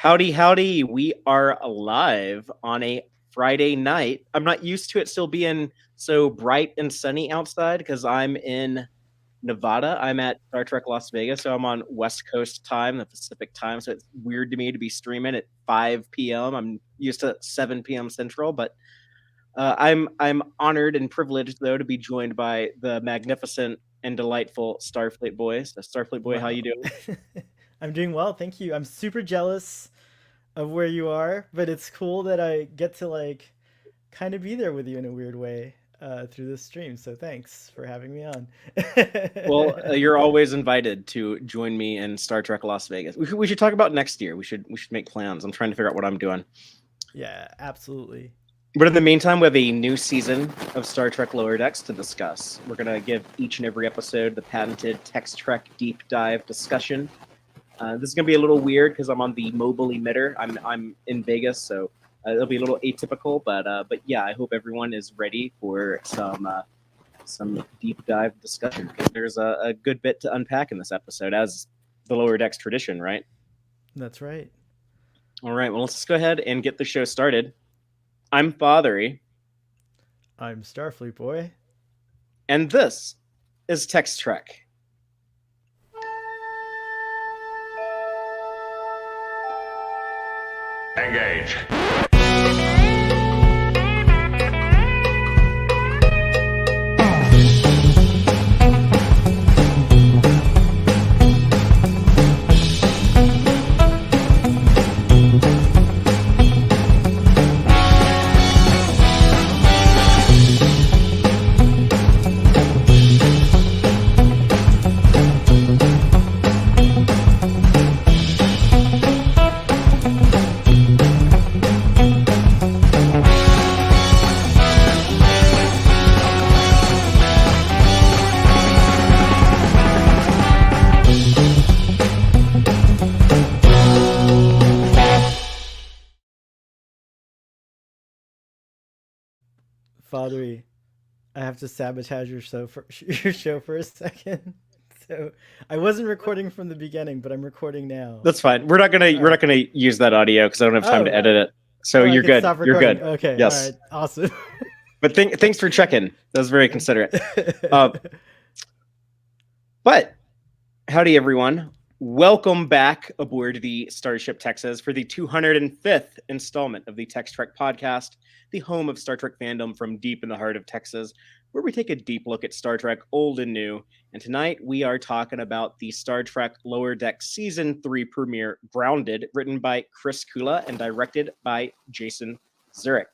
Howdy, howdy. We are live on a Friday night. I'm not used to it still being so bright and sunny outside because I'm in Nevada. I'm at Star Trek Las Vegas, so I'm on West Coast time, the Pacific time. So it's weird to me to be streaming at 5 p.m. I'm used to 7 p.m. Central, but I'm honored and privileged though to be joined by the magnificent and delightful Starfleet boys. So Starfleet boy, how you Wow. doing? I'm doing well, thank you. I'm super jealous of where you are, but it's cool that I get to kind of be there with you in a weird way through this stream. So thanks for having me on. Well, you're always invited to join me in Star Trek Las Vegas. We should talk about next year. We should make plans. I'm trying to figure out what I'm doing. Yeah, absolutely. But in the meantime, we have a new season of Star Trek Lower Decks to discuss. We're gonna give each and every episode the patented Tex-Trek deep dive discussion. This is gonna be a little weird because I'm on the mobile emitter. I'm in Vegas, so it'll be a little atypical. But yeah, I hope everyone is ready for some deep dive discussion because there's a good bit to unpack in this episode, as the Lower Decks tradition, right? That's right. All right, well, let's just go ahead and get the show started. I'm Fatheree, I'm Starfleet Boy. and this is Tex-Trek. Engage. Fatheree, I have to sabotage your show your show for a second. So I wasn't recording from the beginning, but I'm recording now. That's fine. We're not gonna use that audio because I don't have time Oh, to edit it. So I you're can good. stop You're recording. good. Okay, all Yes. right, awesome. But thanks for checking. That was very considerate. Uh, but howdy, everyone. Welcome back aboard the Starship Texas for the 205th installment of the Tex-Trek podcast, the home of Star Trek fandom from deep in the heart of Texas, where we take a deep look at Star Trek old and new. And tonight we are talking about the Star Trek Lower Deck Season 3 premiere, Grounded, written by Chris Kula and directed by Jason Zurek.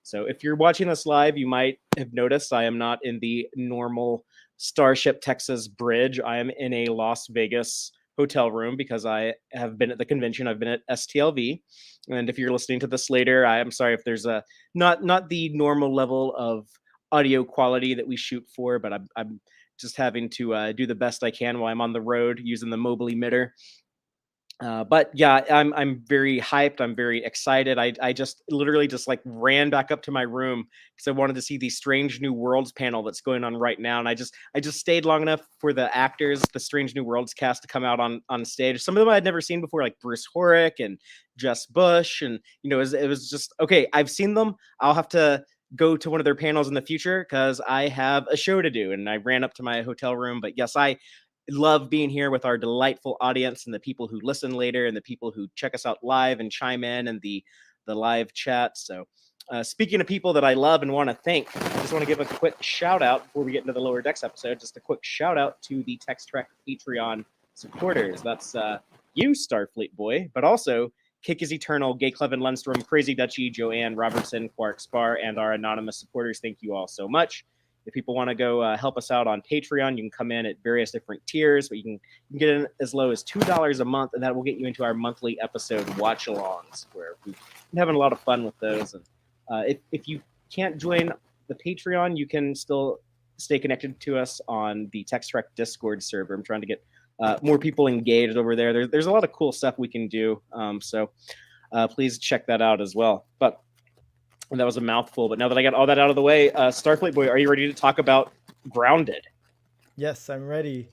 So if you're watching this live, you might have noticed I am not in the normal Starship Texas bridge. I am in a Las Vegas hotel room because I have been at the convention. I've been at STLV. And if you're listening to this later, I am sorry if there's a not the normal level of audio quality that we shoot for, but I'm just having to do the best I can while I'm on the road using the mobile emitter. But yeah, I'm very hyped. I'm very excited. I just literally just like ran back up to my room because I wanted to see the Strange New Worlds panel that's going on right now, and I just stayed long enough for the actors, the Strange New Worlds cast, to come out on stage. Some of them I had never seen before, like Bruce Horrick and Jess Bush, and it was just okay. I've seen them. I'll have to go to one of their panels in the future because I have a show to do, and I ran up to my hotel room. But yes, I love being here with our delightful audience and the people who listen later and the people who check us out live and chime in and the live chat. So speaking of people that I love and want to thank, I just want to give a quick shout out before we get into the Lower Decks episode. Just a quick shout out to the Tex-Trek Patreon supporters. That's you, Starfleet Boy, but also Kick is Eternal, Gay Clevin Lundstrom, Crazy Dutchy, Joanne Robertson, Quark Spar, and our anonymous supporters. Thank you all so much. If people want to go help us out on Patreon, you can come in at various different tiers, but you can get in as low as $2 a month, and that will get you into our monthly episode watch-alongs, where we've been having a lot of fun with those. And if you can't join the Patreon, you can still stay connected to us on the Tex-Trek Discord server. I'm trying to get more people engaged over there. There's a lot of cool stuff we can do, so please check that out as well. But that was a mouthful, but now that I got all that out of the way, Starfleet Boy, are you ready to talk about Grounded? Yes, I'm ready.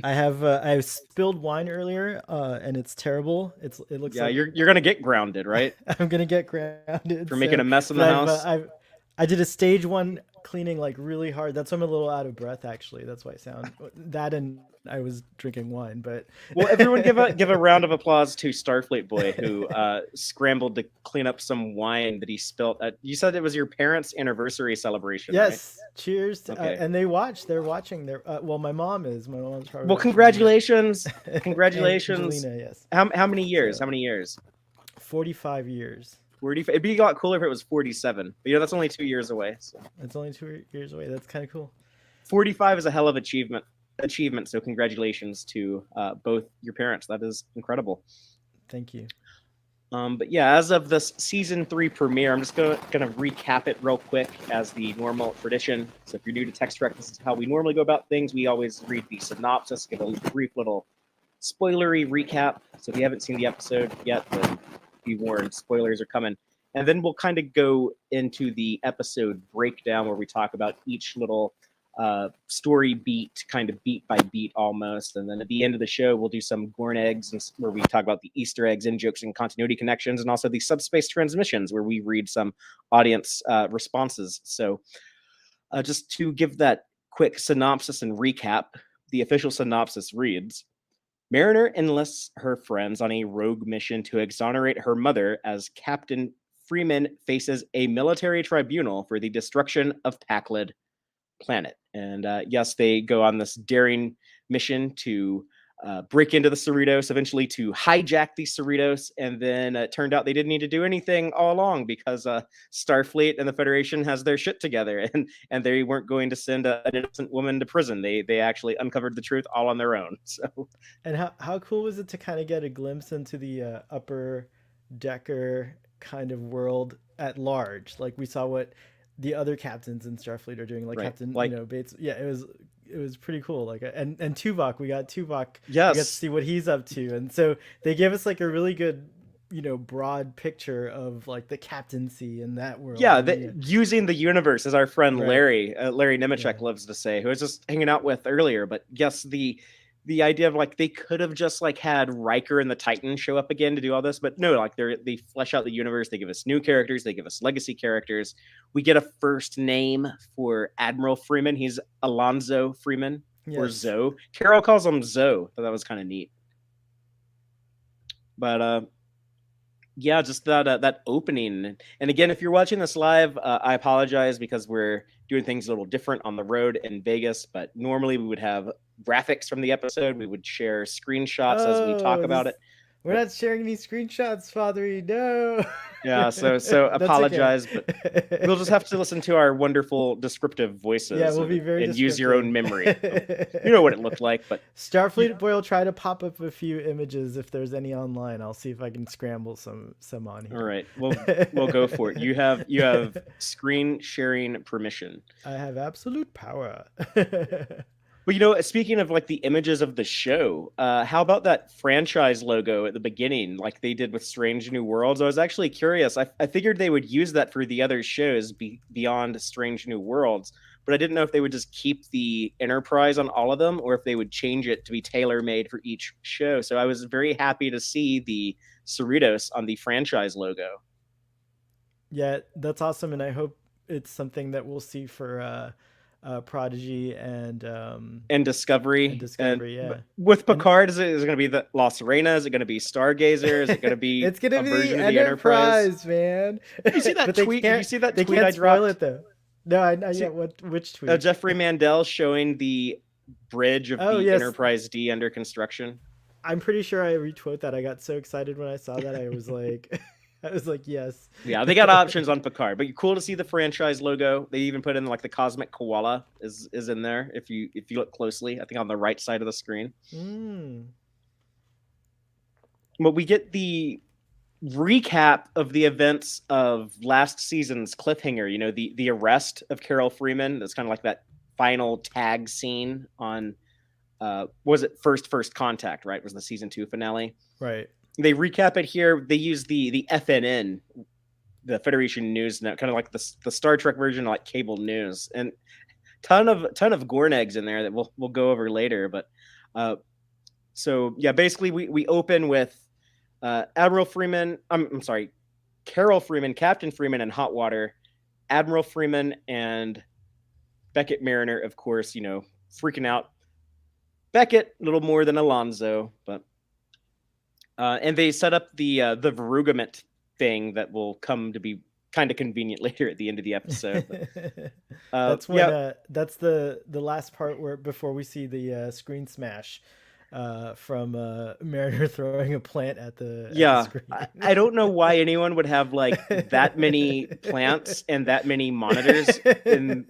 I spilled wine earlier, and it's terrible. It looks Yeah, like you're gonna get grounded, right? I'm gonna get grounded. For making So, a mess in but the house. I did a stage one cleaning like really hard. That's why I'm a little out of breath. Actually, that's why I sound that, and I was drinking wine. But Well, everyone give a round of applause to Starfleet Boy who scrambled to clean up some wine that he spilt. You said it was your parents' anniversary celebration, right? yes, cheers. Okay. And they watch. They're watching. My mom is. My mom's probably Well, watching too. congratulations, congratulations. Angelina, yes. How many years? So How many years? 45 years. 40. It'd be a lot cooler if it was 47. But that's only 2 years away. So It's only 2 years away. That's kind of cool. 45 is a hell of achievement. So congratulations to both your parents. That is incredible. Thank you. But yeah, as of this season 3 premiere, I'm just gonna recap it real quick as the normal tradition. So if you're new to Tex-Trek, this is how we normally go about things. We always read the synopsis, give a brief little spoilery recap. So if you haven't seen the episode yet, then be warned, spoilers are coming. And then we'll kind of go into the episode breakdown where we talk about each little story beat, kind of beat by beat almost. And then at the end of the show, we'll do some Gorn eggs where we talk about the Easter eggs, in jokes, and continuity connections, and also the subspace transmissions where we read some audience responses. So just to give that quick synopsis and recap, the official synopsis reads: Mariner enlists her friends on a rogue mission to exonerate her mother as Captain Freeman faces a military tribunal for the destruction of Pakled Planet. And yes, they go on this daring mission to break into the Cerritos, eventually to hijack the Cerritos, and then it turned out they didn't need to do anything all along because Starfleet and the Federation has their shit together, and they weren't going to send an innocent woman to prison. They actually uncovered the truth all on their own. So, And how cool was it to kind of get a glimpse into the upper decker kind of world at large? Like we saw what the other captains in Starfleet are doing, like right, Captain, like Bates. Yeah, it was pretty cool. Like and Tuvok, we got Tuvok. We got to yes, see what he's up to, and so they gave us like a really good, broad picture of like the captaincy in that world. yeah, And using the universe, as our friend right, Larry yeah, Nemechek loves to say, who was just hanging out with earlier. But yes, the idea of like they could have just like had Riker and the Titan show up again to do all this, but no, like they flesh out the universe. They give us new characters. They give us legacy characters. We get a first name for Admiral Freeman. He's Alonzo Freeman, or yes. Zoe. Carol calls him Zoe. So that was kind of neat. But yeah, just that opening. And again, if you're watching this live, I apologize because we're doing things a little different on the road in Vegas. But normally we would have graphics from the episode. We would share screenshots as we talk Oh, about it. we're But not sharing any screenshots, Fatheree. No. yeah, so That's okay. apologize, but we'll just have to listen to our wonderful descriptive Yeah, voices we'll be very and use your own descriptive. memory. So, you know what it looked like, but you, Starfleet Boy will try to pop up a few images if there's any online. I'll see if I can scramble some on all here. right, we'll go for it. You have screen sharing permission. I have absolute power. But speaking of like the images of the show, how about that franchise logo at the beginning, like they did with Strange New Worlds? I was actually curious. I figured they would use that for the other shows beyond Strange New Worlds, but I didn't know if they would just keep the Enterprise on all of them or if they would change it to be tailor made for each show. So I was very happy to see the Cerritos on the franchise logo. Yeah, that's awesome, and I hope it's something that we'll see for Prodigy And and Discovery, and Discovery. Yeah, with and Picard, is it going to be the La Serena? Is it going to be Stargazer? Is it going to be it's gonna a be the version of the Enterprise? Enterprise, man. Did you see that But they tweet? Did you can't see that they tweet can't I spoil dropped? it though. No, I not See, yet. Which tweet? Jeffrey Mandel showing the bridge of Oh the yes, Enterprise D under construction. I'm pretty sure I retweet that. I got so excited when I saw that. I was like, I was like, yes. Yeah, they got options on Picard, but cool to see the franchise logo. They even put in like the cosmic koala is in there if you look closely. I think on the right side of the screen. Mm. But we get the recap of the events of last season's cliffhanger. The arrest of Carol Freeman. That's kind of like that final tag scene on was it first contact, right? Was the season 2 finale. Right. They recap it here. They use the FNN, the Federation News Net, kind of like the Star Trek version, like cable news, and ton of Gorn eggs in there that we'll go over later. But So yeah, basically we open with Admiral Freeman. I'm sorry, Carol Freeman, Captain Freeman, and Hot Water, Admiral Freeman, and Beckett Mariner, of course, freaking out. Beckett, a little more than Alonzo, but and they set up the Verugament thing that will come to be kind of convenient later at the end of the episode. But, That's when yeah, that's the last part where before we see the screen smash from Mariner throwing a plant at the yeah. screen. I don't know why anyone would have like that many plants and that many monitors in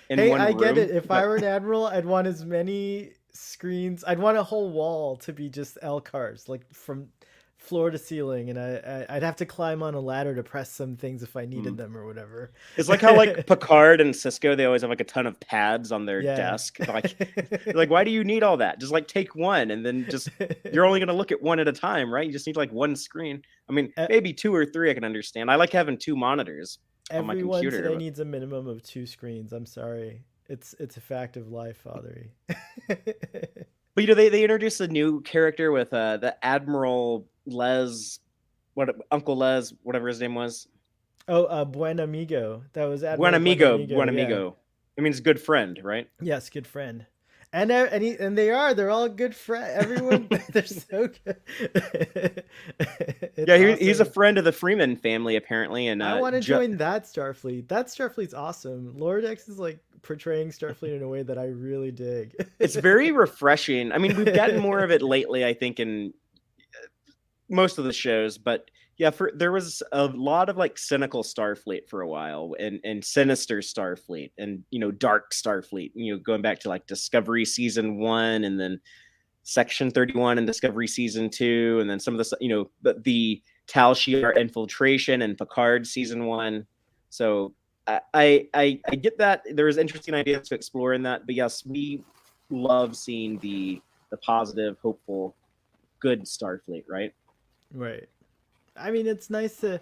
Hey, one I get it. room, If I but were an admiral, I'd want as many screens. I'd want a whole wall to be just L cars, like from floor to ceiling, and I'd have to climb on a ladder to press some things if I needed them or whatever. it's like how like Picard and Cisco, they always have like a ton of pads on their Yeah. desk. Like why do you need all that? Just like take one and then just you're only gonna look at one at a time, right? You just need like one screen. I mean, E- maybe two or three I can understand. I like having two monitors on my Everyone computer. today But, needs a minimum of 2 screens. I'm sorry. It's a fact of life, Fatheree. but they introduced a new character with the Admiral Les, what Uncle Les, whatever his name was. Oh, Buen Amigo. That was Buen Admiral Buen amigo, Amigo. buen Yeah. amigo. It means good friend, right? Yes, good friend. And they're all good friend. Everyone, they're so good. It's Yeah, he's a awesome. friend of the Freeman family apparently, and I want to join that Starfleet. That Starfleet's awesome. Lord X is like portraying Starfleet in a way that I really dig. it's very refreshing. I mean, we've gotten more of it lately, I think, in most of the shows, but yeah, there was a lot of like cynical Starfleet for a while, and sinister Starfleet, and dark Starfleet. Going back to like Discovery season 1, and then Section 31 and Discovery season 2, and then some of the Tal Shiar infiltration and Picard season 1. So I get that there was interesting ideas to explore in that, but yes, we love seeing the positive, hopeful, good Starfleet, right? Right. I mean, it's nice to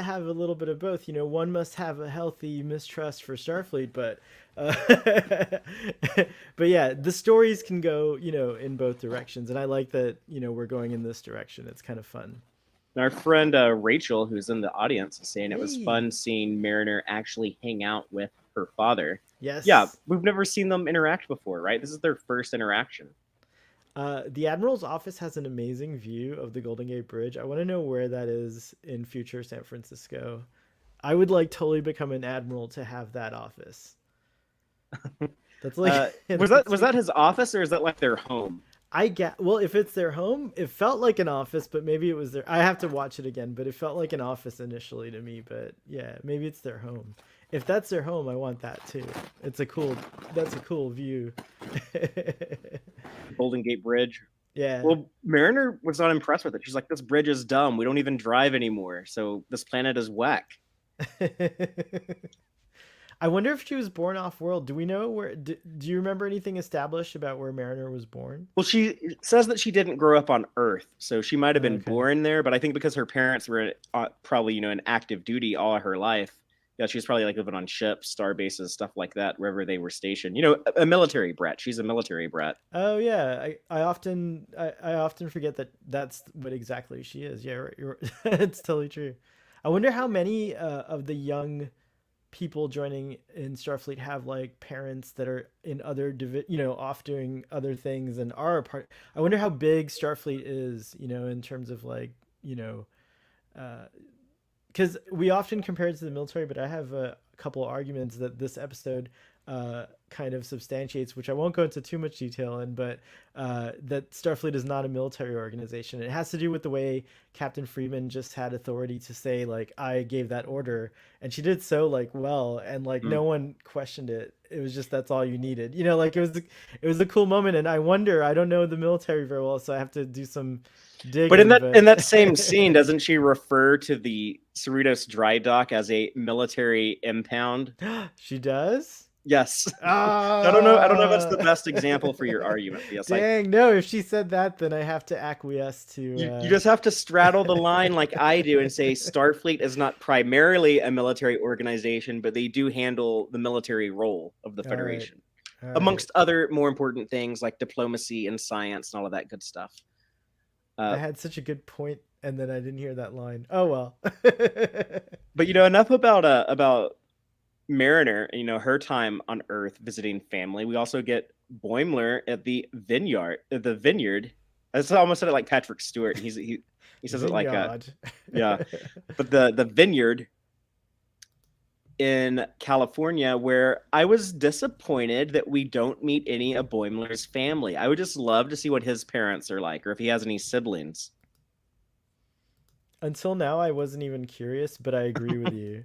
have a little bit of both. One must have a healthy mistrust for Starfleet, but but yeah, the stories can go, in both directions, and I like that, we're going in this direction. It's kind of fun. And our friend Rachel, who's in the audience, is saying it was Hey. fun seeing Mariner actually hang out with her father. Yeah, Yes. we've never seen them interact before, right? This is their first interaction. The Admiral's office has an amazing view of the Golden Gate Bridge. I want to know where that is in future San Francisco. I would like totally become an admiral to have that office. That's like Was that his office, or is that like their home? I get well, if it's their home, it felt like an office, but maybe it was their. I have to watch it again, but it felt like an office initially to me. But yeah, maybe it's their home. If that's their home, I want that too. That's a cool view. Golden Gate Bridge. Yeah. Well, Mariner was not impressed with it. She's like, "This bridge is dumb. We don't even drive anymore. So this planet is whack." I wonder if she was born off world. Do we know where? Do you remember anything established about where Mariner was born? Well, she says that she didn't grow up on Earth, so she might have been Okay. born there. But I think because her parents were probably in active duty all of her life, yeah, she was probably like living on ships, star bases, stuff like that, wherever they were stationed. A military brat. She's a military brat. Oh yeah, I often forget that that's what exactly she is. Yeah, right, it's totally true. I wonder how many of the young people joining in Starfleet have like parents that are in other off doing other things and are a part. I wonder how big Starfleet is, in terms of like, uh, because we often compare it to the military, but I have a couple of arguments that this episode kind of substantiates, which I won't go into too much detail in, but that Starfleet is not a military organization. It has to do with the way Captain Freeman just had authority to say, like, I gave that order, and she did so like well, and like Mm. no one questioned it. It was just that's all you needed, like it was a cool moment, and I wonder. I don't know the military very well, so I have to do some But in digging. that in But that same scene, doesn't she refer to the Cerritos dry dock as a military impound? she does. Yes. I don't know. I don't know if that's the Ah, best example for your argument. But yes, dang, no, if she said that, then I have to acquiesce to you just have to straddle the line like I do and say Starfleet is not primarily a military organization, but they do handle the military role of the all right. Federation. All right. amongst other more important things like diplomacy and science and all of that good stuff. I had such a good point, and then I didn't hear that line. Oh well. But enough about Mariner. Her time on Earth visiting family. We also get Boimler at the vineyard. I almost said it like Patrick Stewart. He says it like Vineyard. yeah. But the vineyard in California, where I was disappointed that we don't meet any of Boimler's family. I would just love to see what his parents are like, or if he has any siblings. Until now, I wasn't even curious, but I agree with you.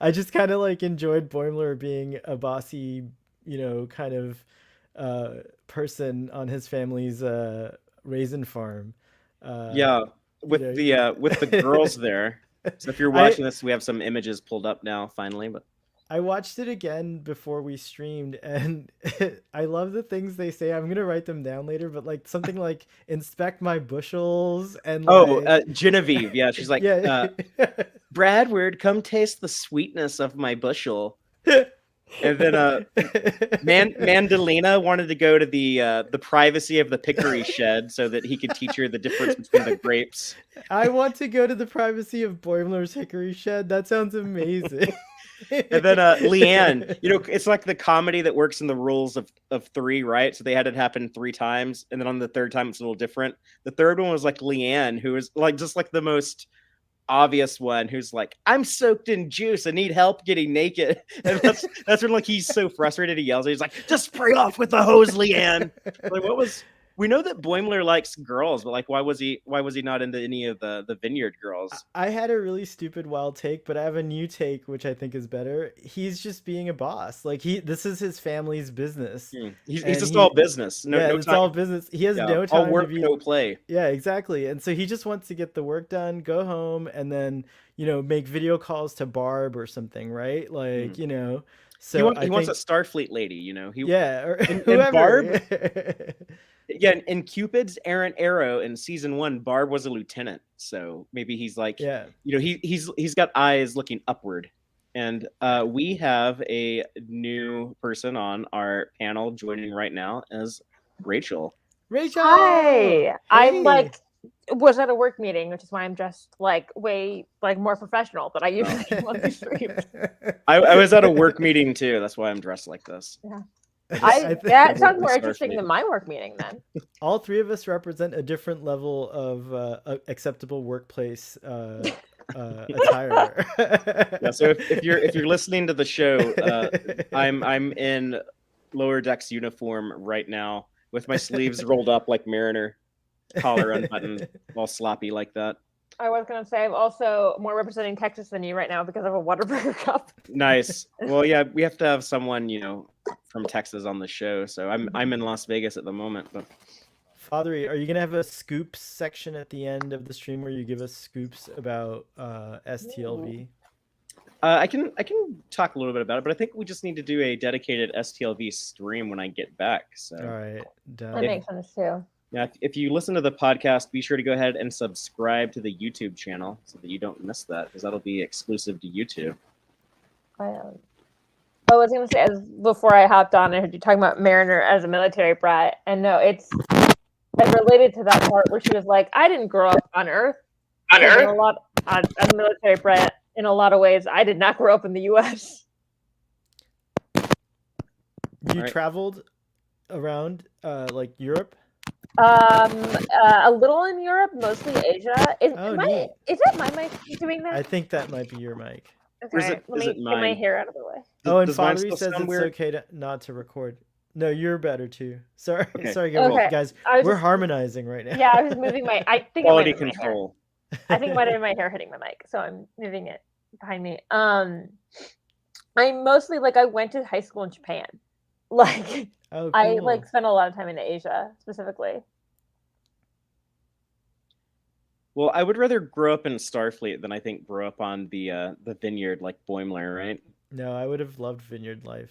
I just kind of like enjoyed Boimler being a bossy, kind of person on his family's raisin farm. Yeah, You with know, the girls there. So if you're I watching this, we have some images pulled up now, finally. But I watched it again before we streamed, and I love the things they say. I'm gonna write them down later, but like something like "inspect my bushels" and like, Genevieve, yeah, she's like, yeah. Bradward, come taste the sweetness of my bushel. And then Mandalina wanted to go to the privacy of the pickery shed so that he could teach her the difference between the grapes. I want to go to the privacy of Boimler's hickory shed. That sounds amazing. And then Leanne, it's like the comedy that works in the rules of three, right? So they had it happen 3 times, and then on the third time it's a little different. The third one was like Leanne, who was like just like the most obvious one, who's like, I'm soaked in juice, I need help getting naked. And that's when like he's so frustrated, he yells, he's like, just spray off with the hose, Leanne. Like, we know that Boimler likes girls, but like why was he not into any of the vineyard girls? I had a really stupid wild take, but I have a new take which I think is better. He's just being a boss. Like this is his family's business. He's just all business. No it's time. all business. He has no all time work, to be no play. Yeah, exactly. And so he just wants to get the work done, go home, and then make video calls to Barb or something, right? Like So he wants a Starfleet lady, or and whoever. Barb. Yeah, in Cupid's errant arrow in season 1, Barb was a lieutenant, so maybe he's like, he's got eyes looking upward. And we have a new person on our panel joining right now as Rachel. Rachel, hi. I'm like was at a work meeting, which is why I'm dressed like way like more professional than I usually am on these streams. I was at a work meeting too. That's why I'm dressed like this. Yeah. That sounds more interesting than my work meeting then. All three of us represent a different level of acceptable workplace attire. Yeah, so if you're listening to the show, I'm in Lower Decks uniform right now with my sleeves rolled up like Mariner, collar unbuttoned, all sloppy like that. I was gonna say I'm also more representing Texas than you right now because of a Whataburger cup. Nice. Well, yeah, we have to have someone from Texas on the show. So I'm in Las Vegas at the moment. But Fatheree, are you gonna have a scoops section at the end of the stream where you give us scoops about STLV? I can talk a little bit about it, but I think we just need to do a dedicated STLV stream when I get back. So all right, done. That makes sense too. Yeah, if you listen to the podcast, be sure to go ahead and subscribe to the YouTube channel so that you don't miss that, because that'll be exclusive to YouTube. I was going to say, as before I hopped on, I heard you talking about Mariner as a military brat, and no, it's related to that part where she was like, I didn't grow up on Earth. As a military brat, in a lot of ways, I did not grow up in the U.S. You traveled around like Europe? A little in Europe, mostly Asia. Is that my mic doing that? I think that might be your mic. Okay, let me get my hair out of the way. And Fatheree says it's okay not to record. No, you're better too. Sorry, guys. We're harmonizing right now. Yeah, I was moving my. I think quality control. I think it might have been my hair hitting the mic, so I'm moving it behind me. I'm mostly I went to high school in Japan. Cool. I spent a lot of time in Asia specifically. Well, I would rather grow up in Starfleet than I think grow up on the vineyard like Boimler, right? No, I would have loved vineyard life.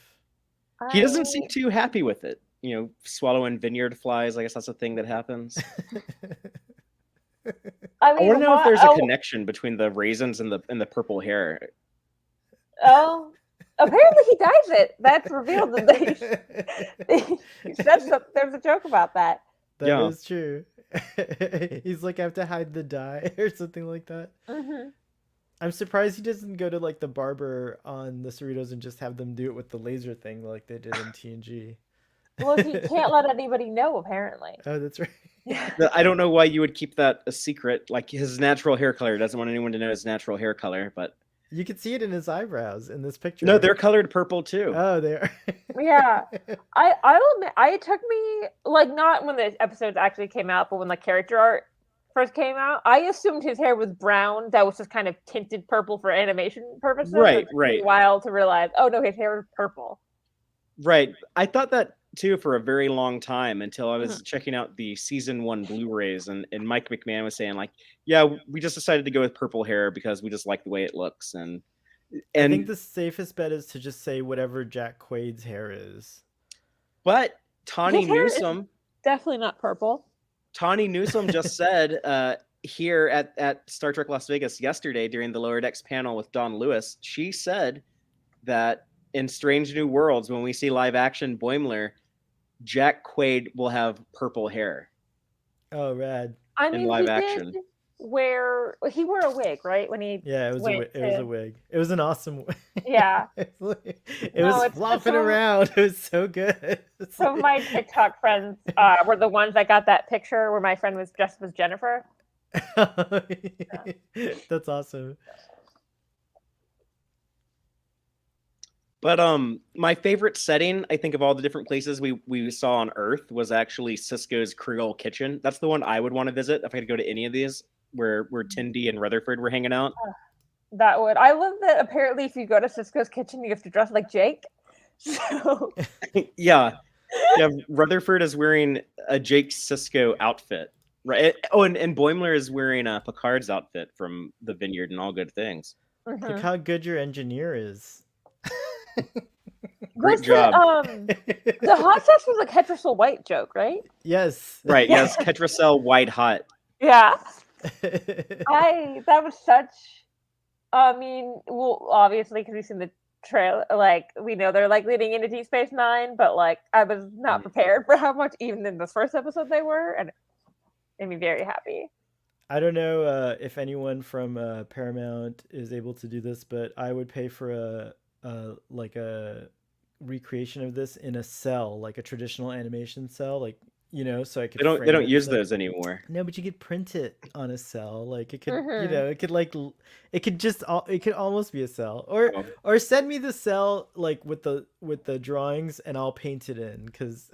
He doesn't seem too happy with it. Swallowing vineyard flies. I guess that's a thing that happens. I want to know if there's a connection between the raisins and the purple hair. Oh, Apparently he dyes it. That's revealed. He says there's a joke about that. That is true. He's like, I have to hide the dye or something like that. Mm-hmm. I'm surprised he doesn't go to like the barber on the Cerritos and just have them do it with the laser thing like they did in TNG. Well, he can't let anybody know, apparently. Oh, that's right. I don't know why you would keep that a secret. Like his natural hair color, doesn't want anyone to know his natural hair color, but you can see it in his eyebrows in this picture. No, they're colored purple too. Oh, they are. Yeah. I'll admit, it took me, like, not when the episodes actually came out, but when the character art first came out, I assumed his hair was brown that was just kind of tinted purple for animation purposes. Right. It took me a while to realize, oh no, his hair is purple. Right. I thought that too for a very long time until I was checking out the season 1 Blu-rays and Mike McMahon was saying like, yeah, we just decided to go with purple hair because we just like the way it looks. And I think the safest bet is to just say whatever Jack Quaid's hair is. But Tawny Newsome, definitely not purple. Tawny Newsome just said here at Star Trek Las Vegas yesterday during the Lower Decks panel with Don Lewis, she said that in Strange New Worlds, when we see live action Boimler, Jack Quaid will have purple hair. Oh, rad! I mean, live action. He wore a wig, right? When he it was a wig. It was an awesome wig. Yeah, it was flopping around. It was so good. Some of my TikTok friends were the ones that got that picture where my friend was dressed as Jennifer. That's awesome. But my favorite setting, I think, of all the different places we saw on Earth was actually Sisko's Creole kitchen. That's the one I would want to visit if I could go to any of these where Tindy and Rutherford were hanging out. That would. I love that apparently if you go to Sisko's kitchen, you have to dress like Jake. So yeah. Rutherford is wearing a Jake Sisko outfit. Right. Oh, and Boimler is wearing a Picard's outfit from the Vineyard and All Good Things. Look how good your engineer is. Great job. The hot sauce was a Ketracel White joke, right? Yes. Right. Yes. Ketracel White Hot. Yeah. That was such. I mean, well, obviously, because we've seen the trailer, like we know they're like leading into Deep Space Nine, but like I was not prepared for how much even in the first episode they were, and it made me very happy. I don't know if anyone from Paramount is able to do this, but I would pay for a recreation of this in a cell, like a traditional animation cell, like, you know, so I could. They don't use those anymore. No, but you could print it on a cell, like it could, you know, it could almost be a cell, or send me the cell like with the drawings and I'll paint it in, because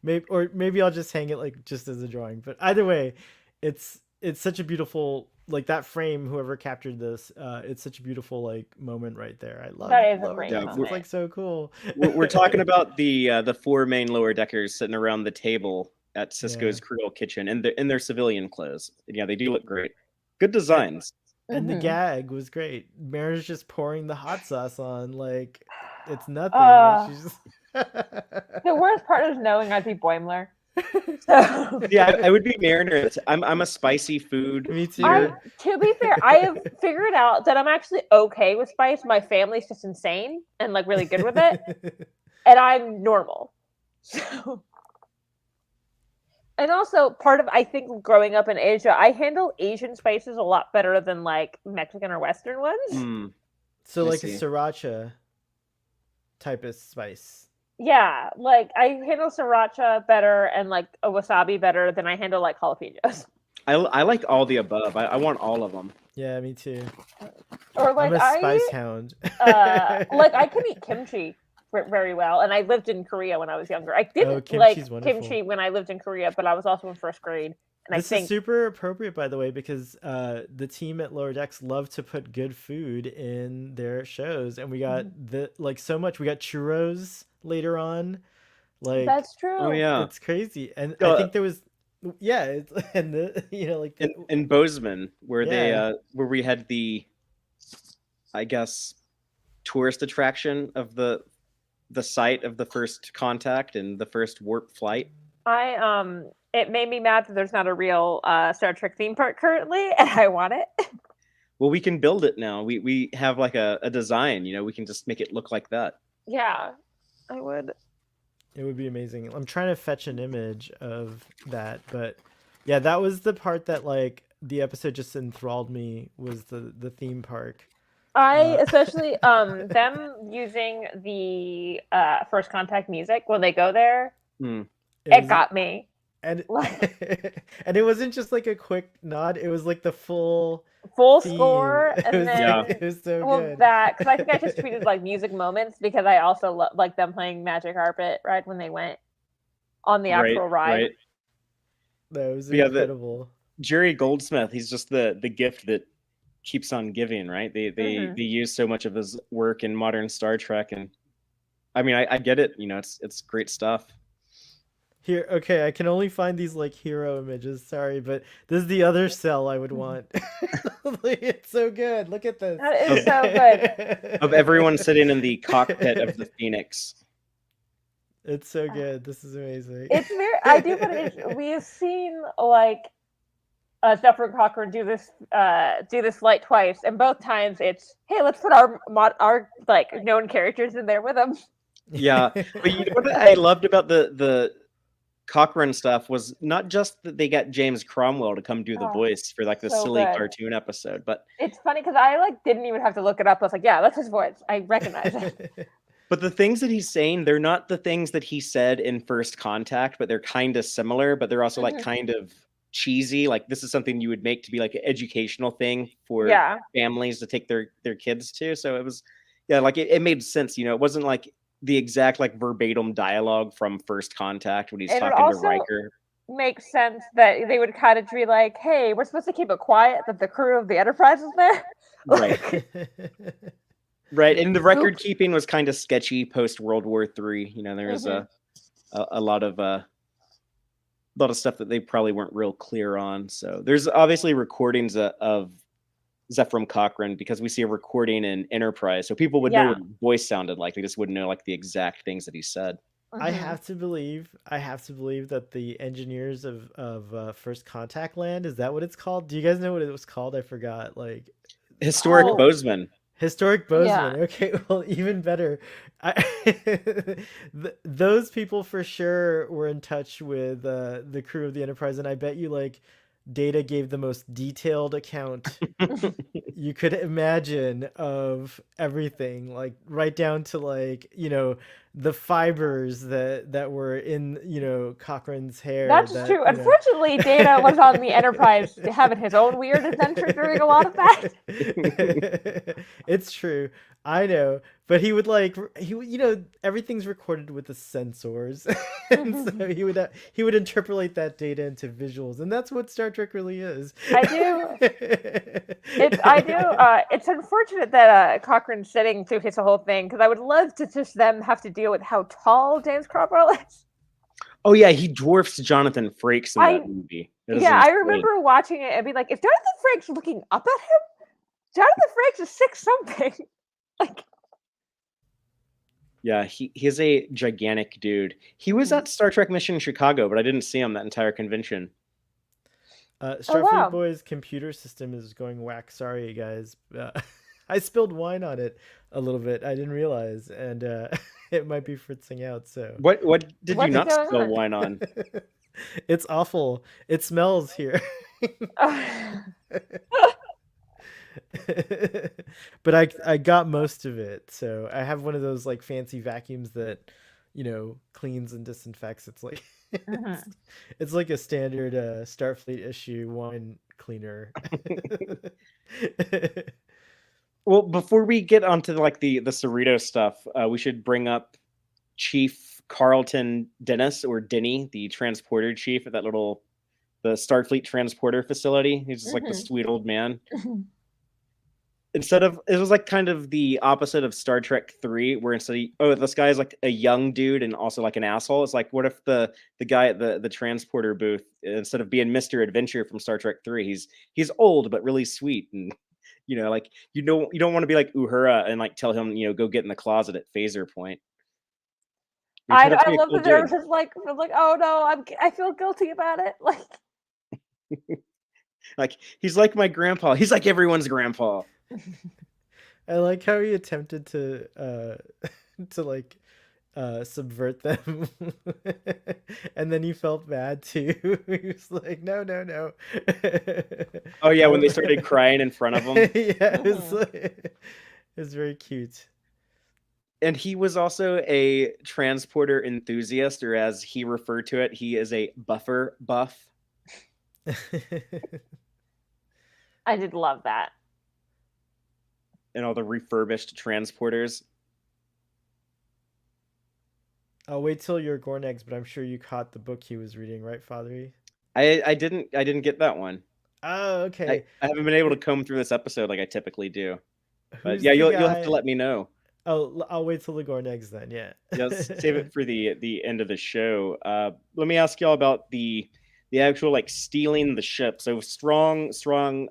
maybe I'll just hang it like just as a drawing. But either way, it's such a beautiful, like, that frame, whoever captured this, it's such a beautiful like moment right there. I love that. Is a great moment. It's like so cool. We're talking about the 4 main lower deckers sitting around the table at Sisko's Creole kitchen in their civilian clothes. Yeah, they do look great. Good designs. And the gag was great. Mariner's just pouring the hot sauce on like it's nothing. The worst part is knowing I'd be Boimler. Yeah, I would be Mariner. I'm a spicy food. Me too. To be fair, I have figured out that I'm actually okay with spice. My family's just insane and like really good with it, and I'm normal. So, and also part of, I think, growing up in Asia, I handle Asian spices a lot better than like Mexican or Western ones. So like a sriracha type of spice. Yeah, like I handle sriracha better and like a wasabi better than I handle like jalapenos. I like all the above. I want all of them. Yeah, me too. Or like I'm a spice hound. Like I can eat kimchi very well, and I lived in Korea when I was younger. I didn't like kimchi when I lived in Korea, but I was also in first grade. And this is super appropriate, by the way, because the team at Lower Decks love to put good food in their shows, and we got so much. We got churros later on, like that's true. Oh yeah, it's crazy. And I think there was in Bozeman where where we had the, I guess, tourist attraction of the site of the first contact and the first warp flight. It made me mad that there's not a real Star Trek theme park currently, and I want it. Well, we can build it now. We have like a design, we can just make it look like that. Yeah, I would. It would be amazing. I'm trying to fetch an image of that, but yeah, that was the part that like the episode just enthralled me, was the theme park. I especially them using the first contact music when they go there. It got me. And and it wasn't just like a quick nod, it was like the full theme. Score, and then it was so good. that, because I think I just tweeted like music moments, because I also like them playing Magic Carpet right when they went on the actual ride. Right. That was incredible. Jerry Goldsmith, he's just the gift that keeps on giving, right? They use so much of his work in modern Star Trek, and I mean, I get it. It's great stuff. Here, okay, I can only find these like hero images. Sorry, but this is the other cell I would want. It's so good. Look at this. That is so good. Of everyone sitting in the cockpit of the Phoenix. It's so good. This is amazing. It's very. I do, but we have seen like Zephyr Cochrane do this flight twice, and both times it's, hey, let's put our like known characters in there with them. Yeah, but you know what I loved about the Cochrane stuff was not just that they got James Cromwell to come do the voice for like the silly cartoon episode, but it's funny because I like didn't even have to look it up. I was like, yeah, that's his voice. I recognize it. But the things that he's saying, they're not the things that he said in First Contact, but they're kind of similar, but they're also like kind of cheesy. Like this is something you would make to be like an educational thing for families to take their kids to. So it was, like it made sense. It wasn't like the exact like verbatim dialogue from First Contact when he's talking to Riker. Makes sense that they would kind of be like, hey, we're supposed to keep it quiet that the crew of the Enterprise is there. Right. Right. And the record keeping was kind of sketchy post World War III. There was a lot of stuff that they probably weren't real clear on. So there's obviously recordings of Zephyr Cochrane, because we see a recording in Enterprise, so people would know what his voice sounded like. They just wouldn't know like the exact things that he said. I have to believe that the engineers of First Contact Land, is that what it's called? Do you guys know what it was called? I forgot. Like Historic Bozeman. Historic Bozeman. Yeah. Okay, well, even better. Those people for sure were in touch with the crew of the Enterprise, and I bet you like Data gave the most detailed account you could imagine of everything, like right down to like the fibers that were in Cochrane's hair. That's true. Unfortunately, Data was on the Enterprise having his own weird adventure during a lot of that. It's true. I know, but he would everything's recorded with the sensors, and so he would interpolate that data into visuals, and that's what Star Trek really is. I do. It's unfortunate that Cochrane's sitting through his whole thing, because I would love to just them have to deal with how tall James Cromwell is. Oh yeah, he dwarfs Jonathan Frakes in that movie. I remember watching it and be like, if Jonathan Frakes looking up at him, Jonathan Frakes is 6'something. Like, yeah, he's a gigantic dude. He was at Star Trek Mission Chicago, but I didn't see him that entire convention. Starfleet Boy's computer system is going whack. Sorry, guys. I spilled wine on it a little bit. I didn't realize, and it might be fritzing out. So what did you not spill wine on? It's awful. It smells here. But I got most of it, so I have one of those like fancy vacuums that cleans and disinfects. It's like it's like a standard Starfleet issue wine cleaner. Well, before we get onto like the Cerritos stuff, we should bring up Chief Carlton Dennis, or Denny, the transporter chief at the Starfleet transporter facility. He's just like the sweet old man. It was like kind of the opposite of Star Trek 3, where instead this guy is like a young dude and also like an asshole. It's like, what if the guy at the transporter booth, instead of being Mr. Adventure from Star Trek 3, he's old but really sweet, and like you don't want to be like Uhura and like tell him go get in the closet at phaser point. I love that they're just like, oh no, I feel guilty about it. Like Like, he's like my grandpa. He's like everyone's grandpa. I like how he attempted to to like subvert them, and then he felt bad too. He was like, no, no, no. Oh yeah, when they started crying in front of him. Yeah, it was very cute. And he was also a transporter enthusiast, or as he referred to it, he is a buffer buff. I did love that. And all the refurbished transporters. I'll wait till you're Gornegs, but I'm sure you caught the book he was reading, right, Fatheree? I didn't get that one. Oh, okay. I haven't been able to comb through this episode like I typically do. But Who's yeah, the you'll have to guy? let me know. Oh, I'll wait till the Gornegs then. Yeah. Yes, save it for the end of the show. Let me ask y'all about the actual like stealing the ship. So strong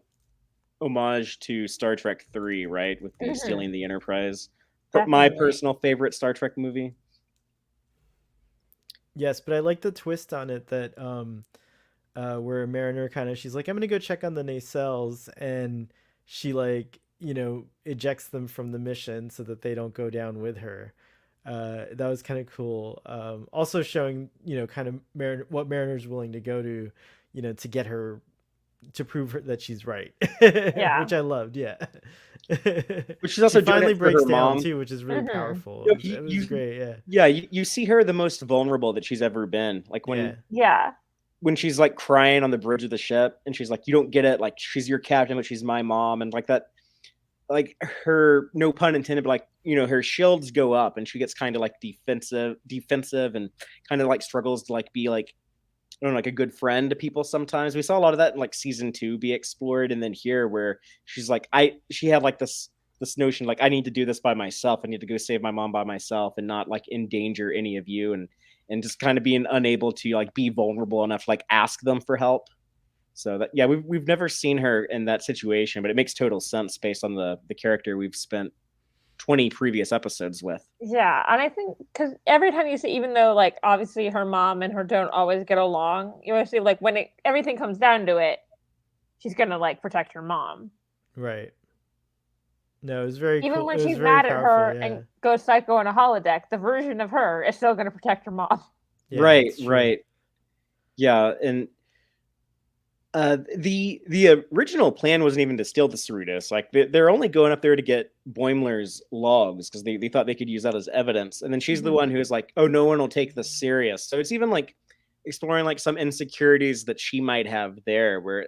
homage to Star Trek 3, right? With the stealing the Enterprise. My Definitely. personal favorite Star Trek movie. Yes, but I like the twist on it that where Mariner she's like, I'm gonna go check on the nacelles, and she like, ejects them from the mission so that they don't go down with her. That was kind of cool. Also showing, kind of what Mariner's willing to go to, to get her, to prove that she's right. Yeah. Which I loved. Yeah. But she's also she finally doing it for breaks her down mom too, which is really powerful. No, It was great. Yeah. Yeah, you see her the most vulnerable that she's ever been. Like Yeah. when she's like crying on the bridge of the ship, and she's like, "You don't get it. Like she's your captain, but she's my mom," and like that. Like her, no pun intended, but like, her shields go up, and she gets kind of like defensive, and kind of like struggles to like be like, I don't know, like a good friend to people sometimes. We saw a lot of that in like season 2 be explored, and then here where she's like, she had like this notion like, I need to do this by myself. I need to go save my mom by myself and not like endanger any of you, and just kind of being unable to like be vulnerable enough to like ask them for help. So that, yeah, we've never seen her in that situation, but it makes total sense based on the character we've spent 20 previous episodes with. Yeah, and I think because every time you see, even though like obviously her mom and her don't always get along, you always see like when everything comes down to it, she's gonna like protect her mom. Right. No, it was very even cool. when It was she's very mad at powerful, her yeah. and goes psycho in a holodeck, the version of her is still gonna protect her mom. Yeah, right, that's true. right. Yeah, and the original plan wasn't even to steal the Cerritos. Like they're only going up there to get Boimler's logs because they thought they could use that as evidence. And then she's the one who's like, "Oh, no one will take this serious." So it's even like exploring like some insecurities that she might have there, where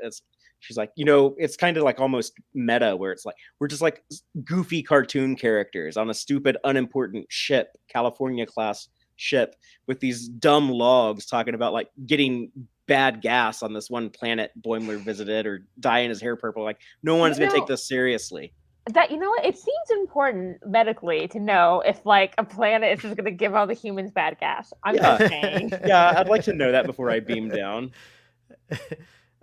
she's like, it's kind of like almost meta, where it's like we're just like goofy cartoon characters on a stupid, unimportant ship, California class ship, with these dumb logs talking about like getting bad gas on this one planet Boimler visited, or dyeing his hair purple. Like no one's gonna take this seriously. That, what, it seems important medically to know if like a planet is just gonna give all the humans bad gas. I'm just saying. Yeah, I'd like to know that before I beam down.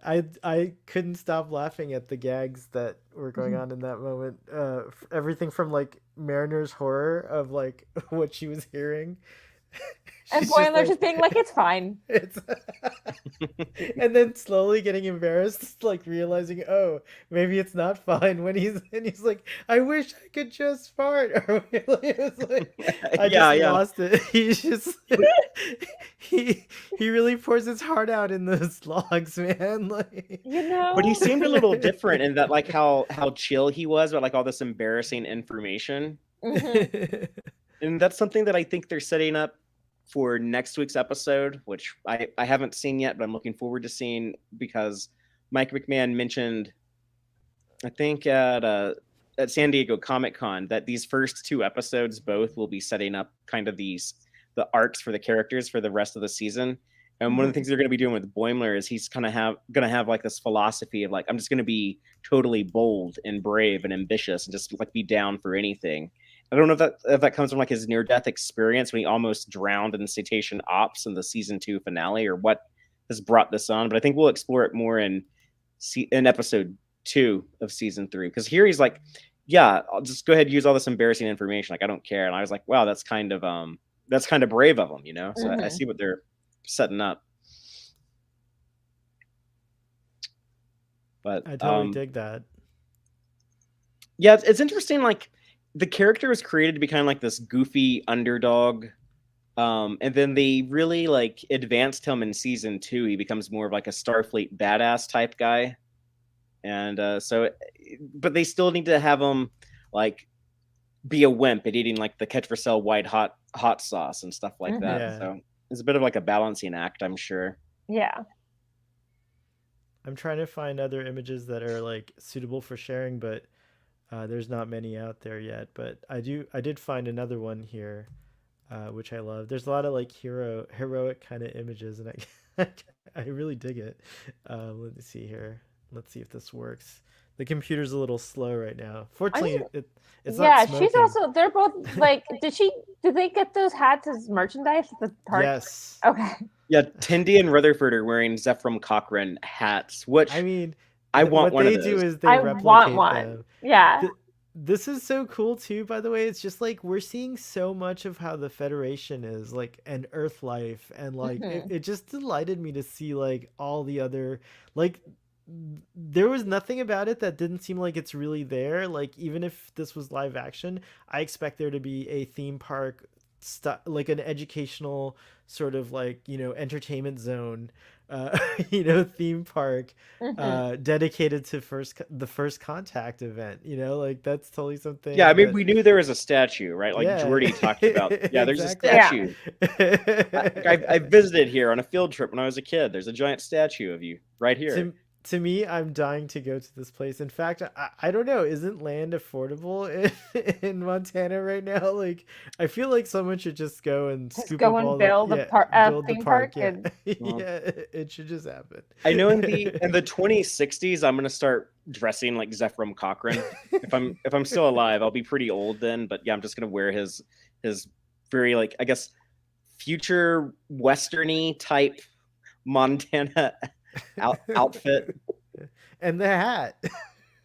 I couldn't stop laughing at the gags that were going on in that moment. Everything from like Mariner's horror of like what she was hearing. And Boimler just being like, it's fine. And then slowly getting embarrassed, like realizing, oh, maybe it's not fine when he's like, I wish I could just fart. Or it's like, I just lost it. He's just he really pours his heart out in those logs, man. Like, but he seemed a little different in that, like how chill he was about like all this embarrassing information. And that's something that I think they're setting up for next week's episode, which I haven't seen yet, but I'm looking forward to seeing, because Mike McMahon mentioned, I think at San Diego Comic-Con, that these first 2 episodes both will be setting up kind of the arcs for the characters for the rest of the season. And one of the things they're going to be doing with Boimler is he's kind of going to have like this philosophy of like, I'm just going to be totally bold and brave and ambitious and just like be down for anything. I don't know if that comes from like his near-death experience when he almost drowned in cetacean ops in the season 2 finale, or what has brought this on. But I think we'll explore it more in episode 2 of season 3. Because here he's like, yeah, I'll just go ahead and use all this embarrassing information. Like I don't care. And I was like, wow, that's kind of brave of him, So I see what they're setting up. But I totally dig that. yeah, it's interesting. Like the character was created to be kind of like this goofy underdog. And then they really like advanced him in season 2. He becomes more of like a Starfleet badass type guy. And but they still need to have him like be a wimp at eating like the Ketracel white hot sauce and stuff like that. Yeah. So it's a bit of like a balancing act, I'm sure. Yeah. I'm trying to find other images that are like suitable for sharing, but there's not many out there yet. But I did find another one here, which I love. There's a lot of like heroic kind of images, and I really dig it. Let me see here. Let's see if this works. The computer's a little slow right now. Fortunately, it's not smoking. She's also. They're both like. Did they get those hats as merchandise at the park? Yes. Okay. Yeah, Tindy and Rutherford are wearing Zephram Cochrane hats, which I mean, I want one of those. What they do is they I replicate want one. them. Yeah. This is so cool too, by the way. It's just like we're seeing so much of how the Federation is like an Earth life, and like it just delighted me to see like all the other like there was nothing about it that didn't seem like it's really there. Like even if this was live action, I expect there to be a theme park like an educational sort of like, you know, entertainment zone, you know, theme park dedicated to the first contact event, you know, like that's totally something. Yeah, I mean, we knew there was a statue, right? Like Jordy talked about. Yeah, there's a statue. I visited here on a field trip when I was a kid. There's a giant statue of you right here. To me, I'm dying to go to this place. In fact, I don't know. Isn't land affordable in Montana right now? Like, I feel like someone should just go and scoop up all build the theme park. Yeah, yeah, it should just happen. I know in the 2060s, I'm gonna start dressing like Zephram Cochrane. If I'm still alive, I'll be pretty old then. But yeah, I'm just gonna wear his very like I guess future westerny type Montana outfit and the hat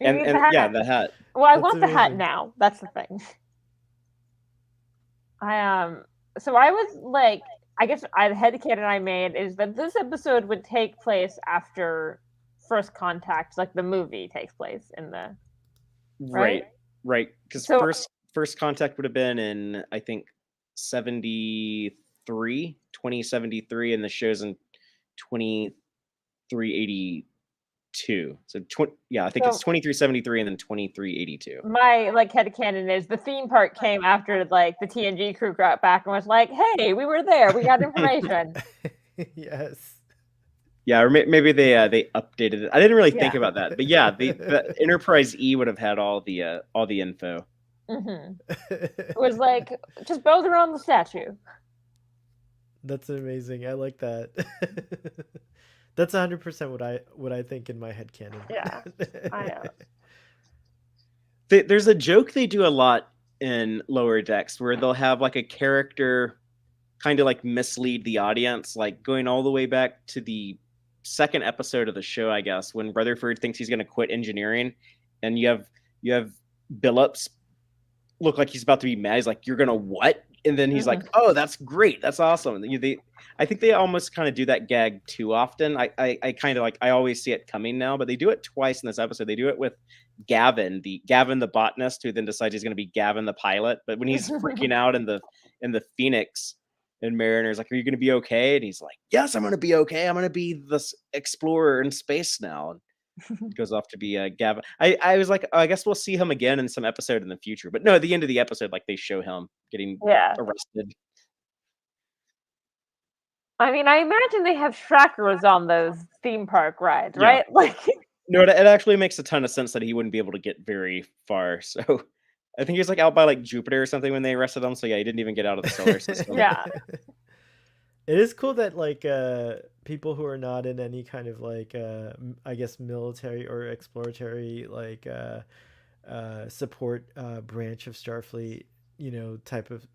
and the hat. Yeah, the hat. Well, I want the hat now. That's the thing. So I was like, I guess the headcanon I made is that this episode would take place after First Contact, like the movie takes place in the right because first Contact would have been in I think 2073, and the show's in 2382. So I think it's 2373 and then 2382. My like headcanon is the theme park came after like the TNG crew got back and was like, hey, we were there, we got information. Yes. Yeah, or maybe they updated it. I didn't really think about that, but yeah, the Enterprise E would have had all the info. It was like just build around the statue. That's amazing. I like that. That's 100% what I think in my headcanon. Yeah, I know. There's a joke they do a lot in Lower Decks where they'll have like a character kind of like mislead the audience, like going all the way back to the second episode of the show, I guess, when Rutherford thinks he's going to quit engineering, and you have Billups look like he's about to be mad. He's like, "You're gonna what?" And then he's like, "Oh, that's great, that's awesome." And I think they almost kind of do that gag too often. I kind of like I always see it coming now, but they do it twice in this episode. They do it with Gavin the botanist, who then decides he's going to be Gavin the pilot. But when he's freaking out in the Phoenix, and Mariner's like, "Are you going to be okay?" And he's like, "Yes, I'm going to be okay. I'm going to be this explorer in space now." And he goes off to be Gavin. I was like, I guess we'll see him again in some episode in the future. But no, at the end of the episode, like they show him getting arrested. I mean, I imagine they have trackers on those theme park rides, right? Like, no, it actually makes a ton of sense that he wouldn't be able to get very far. So I think he was like out by like Jupiter or something when they arrested him. So yeah, he didn't even get out of the solar system. Yeah. It is cool that like people who are not in any kind of like I guess military or exploratory like support branch of Starfleet, you know, type of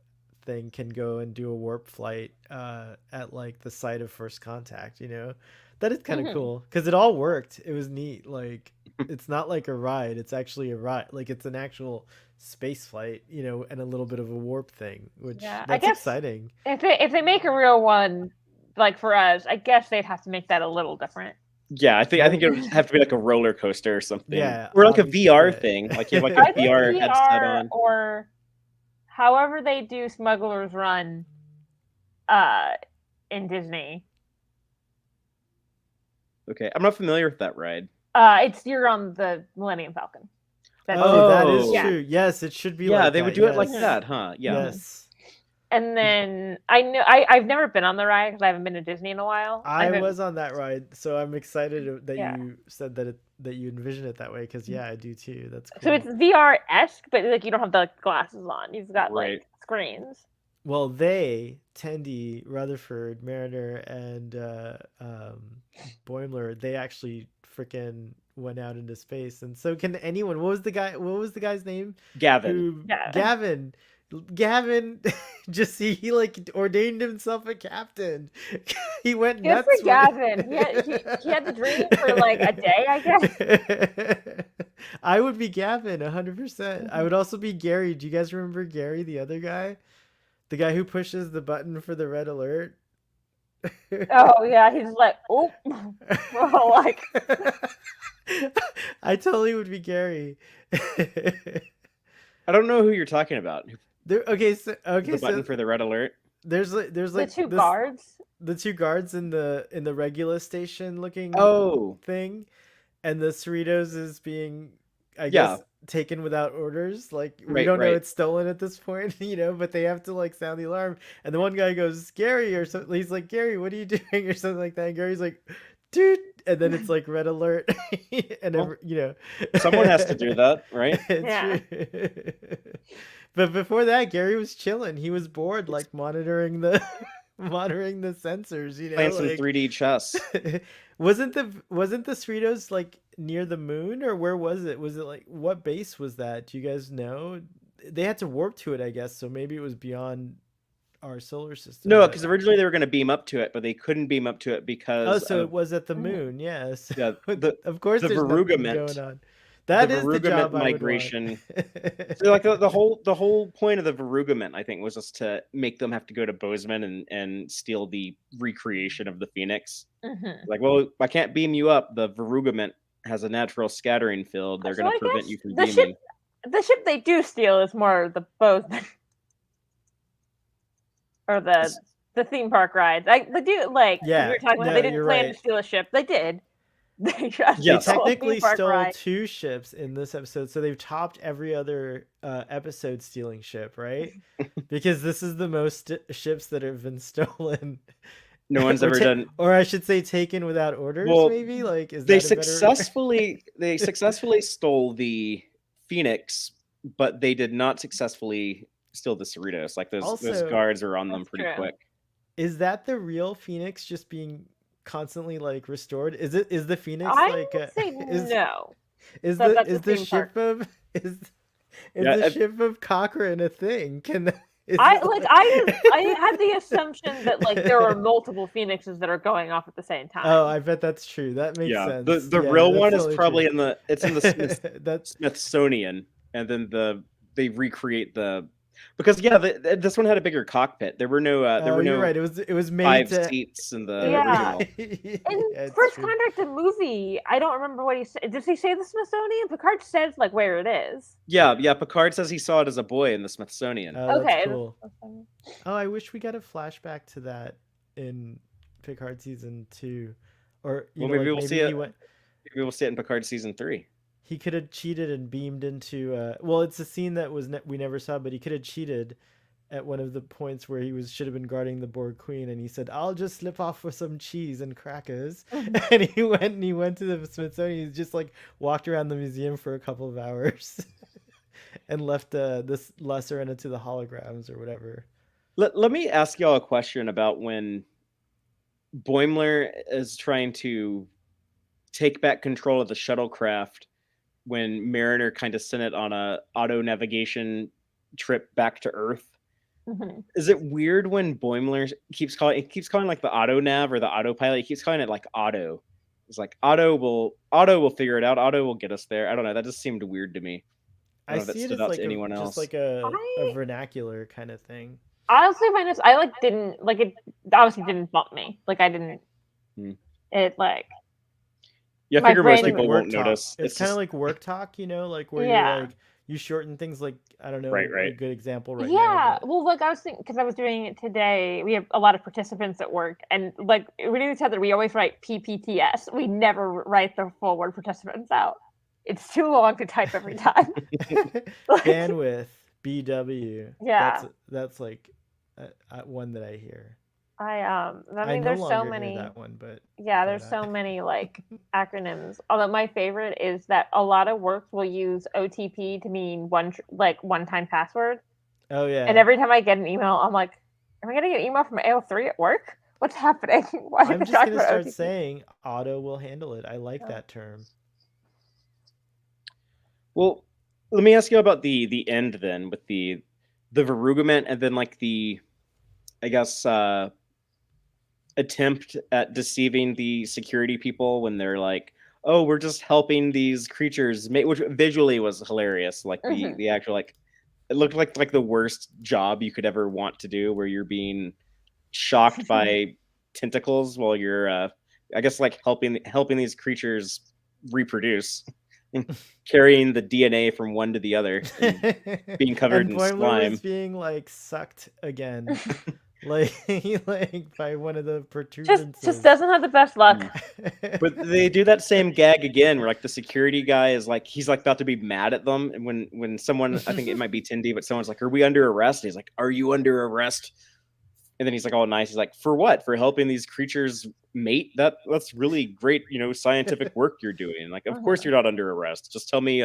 thing can go and do a warp flight at like the site of First Contact, you know. That is kind of cool because it all worked. It was neat. Like it's not like a ride, it's actually a ride. Like it's an actual space flight, you know, and a little bit of a warp thing, which that's exciting. If they make a real one, like for us, I guess they'd have to make that a little different. Yeah, I think it would have to be like a roller coaster or something. Yeah, Or like a obviously, VR yeah. thing. Like you have like I a think VR headset VR on. or however they do Smuggler's Run in Disney. Okay, I'm not familiar with that ride. You're on the Millennium Falcon. That's Oh, that is Oh. true. Yes, it should be Yeah, like they that. would do it like yes. that, huh? Yeah. Yes. And then I've never been on the ride because I haven't been to Disney in a while. I was on that ride, so I'm excited that Yeah. you said that you envision it that way, because I do too. That's cool. So it's VR-esque, but like you don't have the glasses on. You've got Right. like screens. Well, they, Tendi, Rutherford, Mariner, and Boimler, they actually freaking went out into space. And so can anyone? What was the guy's name? Gavin. Gavin just he like ordained himself a captain. He went Good nuts for Gavin. He had the dream for like a day, I guess. I would be Gavin 100%. I would also be Gary. Do you guys remember Gary, the other guy? The guy who pushes the button for the red alert? Oh yeah, he's like, oh, like. I totally would be Gary. I don't know who you're talking about. The button for the red alert. There's like the two guards. The two guards in the Regula station looking thing, and the Cerritos is being, I guess, taken without orders. Like we don't know it's stolen at this point, but they have to like sound the alarm. And the one guy goes, Gary, or something. He's like, Gary, what are you doing, or something like that. And Gary's like, dude, and then it's like red alert, and someone has to do that, right? Yeah. But before that, Gary was chilling. He was bored, like monitoring the sensors. Playing some 3D chess. Wasn't the Cerritos like near the moon, or where was it? Was it like, what base was that? Do you guys know? They had to warp to it, I guess. So maybe it was beyond our solar system. No, because originally they were going to beam up to it, but they couldn't beam up to it because. It was at the moon. Yes. Yeah. Of course, the there's Verugament going on. That is the job migration. So like the whole point of the Verugament, I think, was just to make them have to go to Bozeman and steal the recreation of the Phoenix. Mm-hmm. Like, well, I can't beam you up. The Verugament has a natural scattering field. They're going to prevent you from beaming. The ship they do steal is more the Bozeman or the theme park rides. They do like we were talking about. They didn't plan to steal a ship. They did. They technically stole 2 ships in this episode, so they've topped every other episode stealing ship, right? Because this is the most ships that have been stolen. No one's ever done, or I should say, taken without orders. Well, maybe like they successfully stole the Phoenix, but they did not successfully steal the Cerritos. Like those guards are on them pretty quick. Is that the real Phoenix just being constantly like restored? Is the Phoenix no? Is the ship of Cochrane a thing? I had the assumption that like there were multiple Phoenixes that are going off at the same time. Oh, I bet that's true. That makes sense. The real one is probably in the Smithsonian, and then they recreate because this one had a bigger cockpit. There were no you're right. It was made 5 seats in the original. In First Contact, the movie, I don't remember what he said. Does he say the Smithsonian? Picard says like where it is. Yeah. Picard says he saw it as a boy in the Smithsonian. Oh, that's cool. Oh, I wish we got a flashback to that in Picard season 2, or maybe we'll see it. Maybe we'll see it in Picard season 3. He could have cheated and beamed into. It's a scene that we never saw, but he could have cheated at one of the points where he should have been guarding the Borg Queen, and he said, "I'll just slip off with some cheese and crackers," and he went to the Smithsonian. He just like walked around the museum for a couple of hours, and left this lesser into the holograms or whatever. Let me ask y'all a question about when Boimler is trying to take back control of the shuttlecraft. When Mariner kind of sent it on a auto navigation trip back to Earth. Mm-hmm. Is it weird when Boimler keeps calling like the auto nav or the autopilot? He keeps calling it like auto. It's like auto will figure it out. Auto will get us there. I don't know. That just seemed weird to me. I see it as like anyone else. Just like a vernacular kind of thing. Honestly, I didn't like it. Obviously, didn't bump me. Like I didn't. It like. Yeah, I My figure most brain- people work won't talk. notice. It's kind of just like work talk, like where Yeah. you're like you shorten things like I don't know Right, a right. good example right yeah, now. well, like I was thinking because I was doing it today. We have a lot of participants at work, and like reading each other, we always write PPTS. We never write the full word participants out. It's too long to type every time. Like, Bandwidth BW. Yeah. That's like one that I hear. I I mean, no there's so longer hear many. that one, but Yeah, but there's so many like acronyms. Although my favorite is that a lot of work will use OTP to mean one-time password. oh yeah. And every time I get an email, I'm like, am I getting an email from AO3 at work? What's happening? Why are I'm they just talking gonna about start OTP? saying auto will handle it. I like Yeah. that term. Well, let me ask you about the end then, with the verugament, and then like the, I guess, attempt at deceiving the security people when they're like, "Oh, we're just helping these creatures," which visually was hilarious. Like the actual, like, it looked like the worst job you could ever want to do, where you're being shocked by tentacles while you're, I guess, like helping these creatures reproduce, and carrying the DNA from one to the other, and being covered And in Boimler slime. was being like sucked again, like by one of the protuberances. Just doesn't have the best luck. But they do that same gag again, where like the security guy is like, he's like about to be mad at them, and when someone, I think it might be Tindy, but someone's like, "Are we under arrest?" And he's like, "Are you under arrest?" And then he's like, all nice. He's like, "For what? For helping these creatures mate? That's really great, scientific work you're doing. Like, of course you're not under arrest. Just tell me,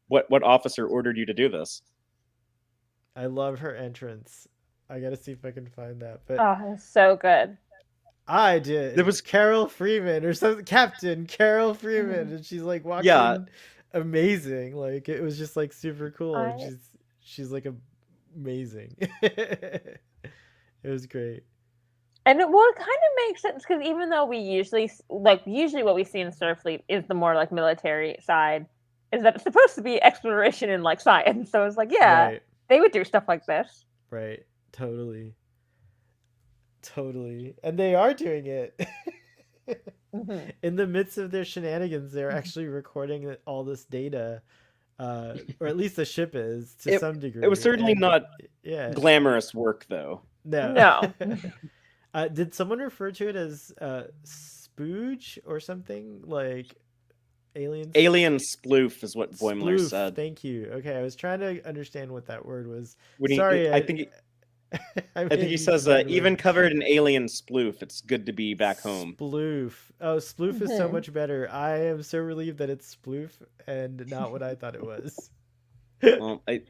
what officer ordered you to do this?" I love her entrance. I gotta see if I can find that. But Oh, it's so good. I did. There was Carol Freeman or something, Captain Carol Freeman, and she's like walking Yeah. amazing. Like it was just like super cool. And I- she's like amazing. It was great. And it kind of makes sense because even though we usually what we see in Starfleet is the more like military side, is that it's supposed to be exploration and like science. So it's like, yeah, Right. they would do stuff like this. Right. Totally. And they are doing it. In the midst of their shenanigans, they're actually recording all this data, or at least the ship is to some degree. It was certainly not yeah. glamorous work, though. No. Did someone refer to it as spooge or something like alien? Alien sploof is what Boimler Sploof, said. Thank you. Okay, I was trying to understand what that word was. When Sorry, I think he says, even covered in alien sploof, it's good to be back home. Sploof. Oh, sploof is so much better. I am so relieved that it's sploof and not what I thought it was. Well, I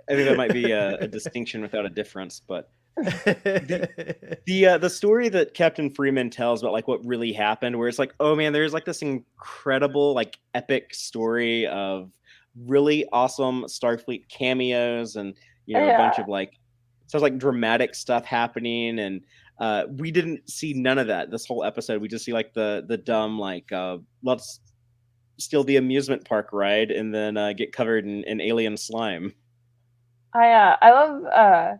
think that might be a distinction without a difference, but the story that Captain Freeman tells about like what really happened, where it's like, oh man, there's like this incredible, like, epic story of really awesome Starfleet cameos, and a bunch of like, sounds like dramatic stuff happening, and we didn't see none of that this whole episode. We just see like the dumb, like, let's steal the amusement park ride and then get covered in alien slime. I love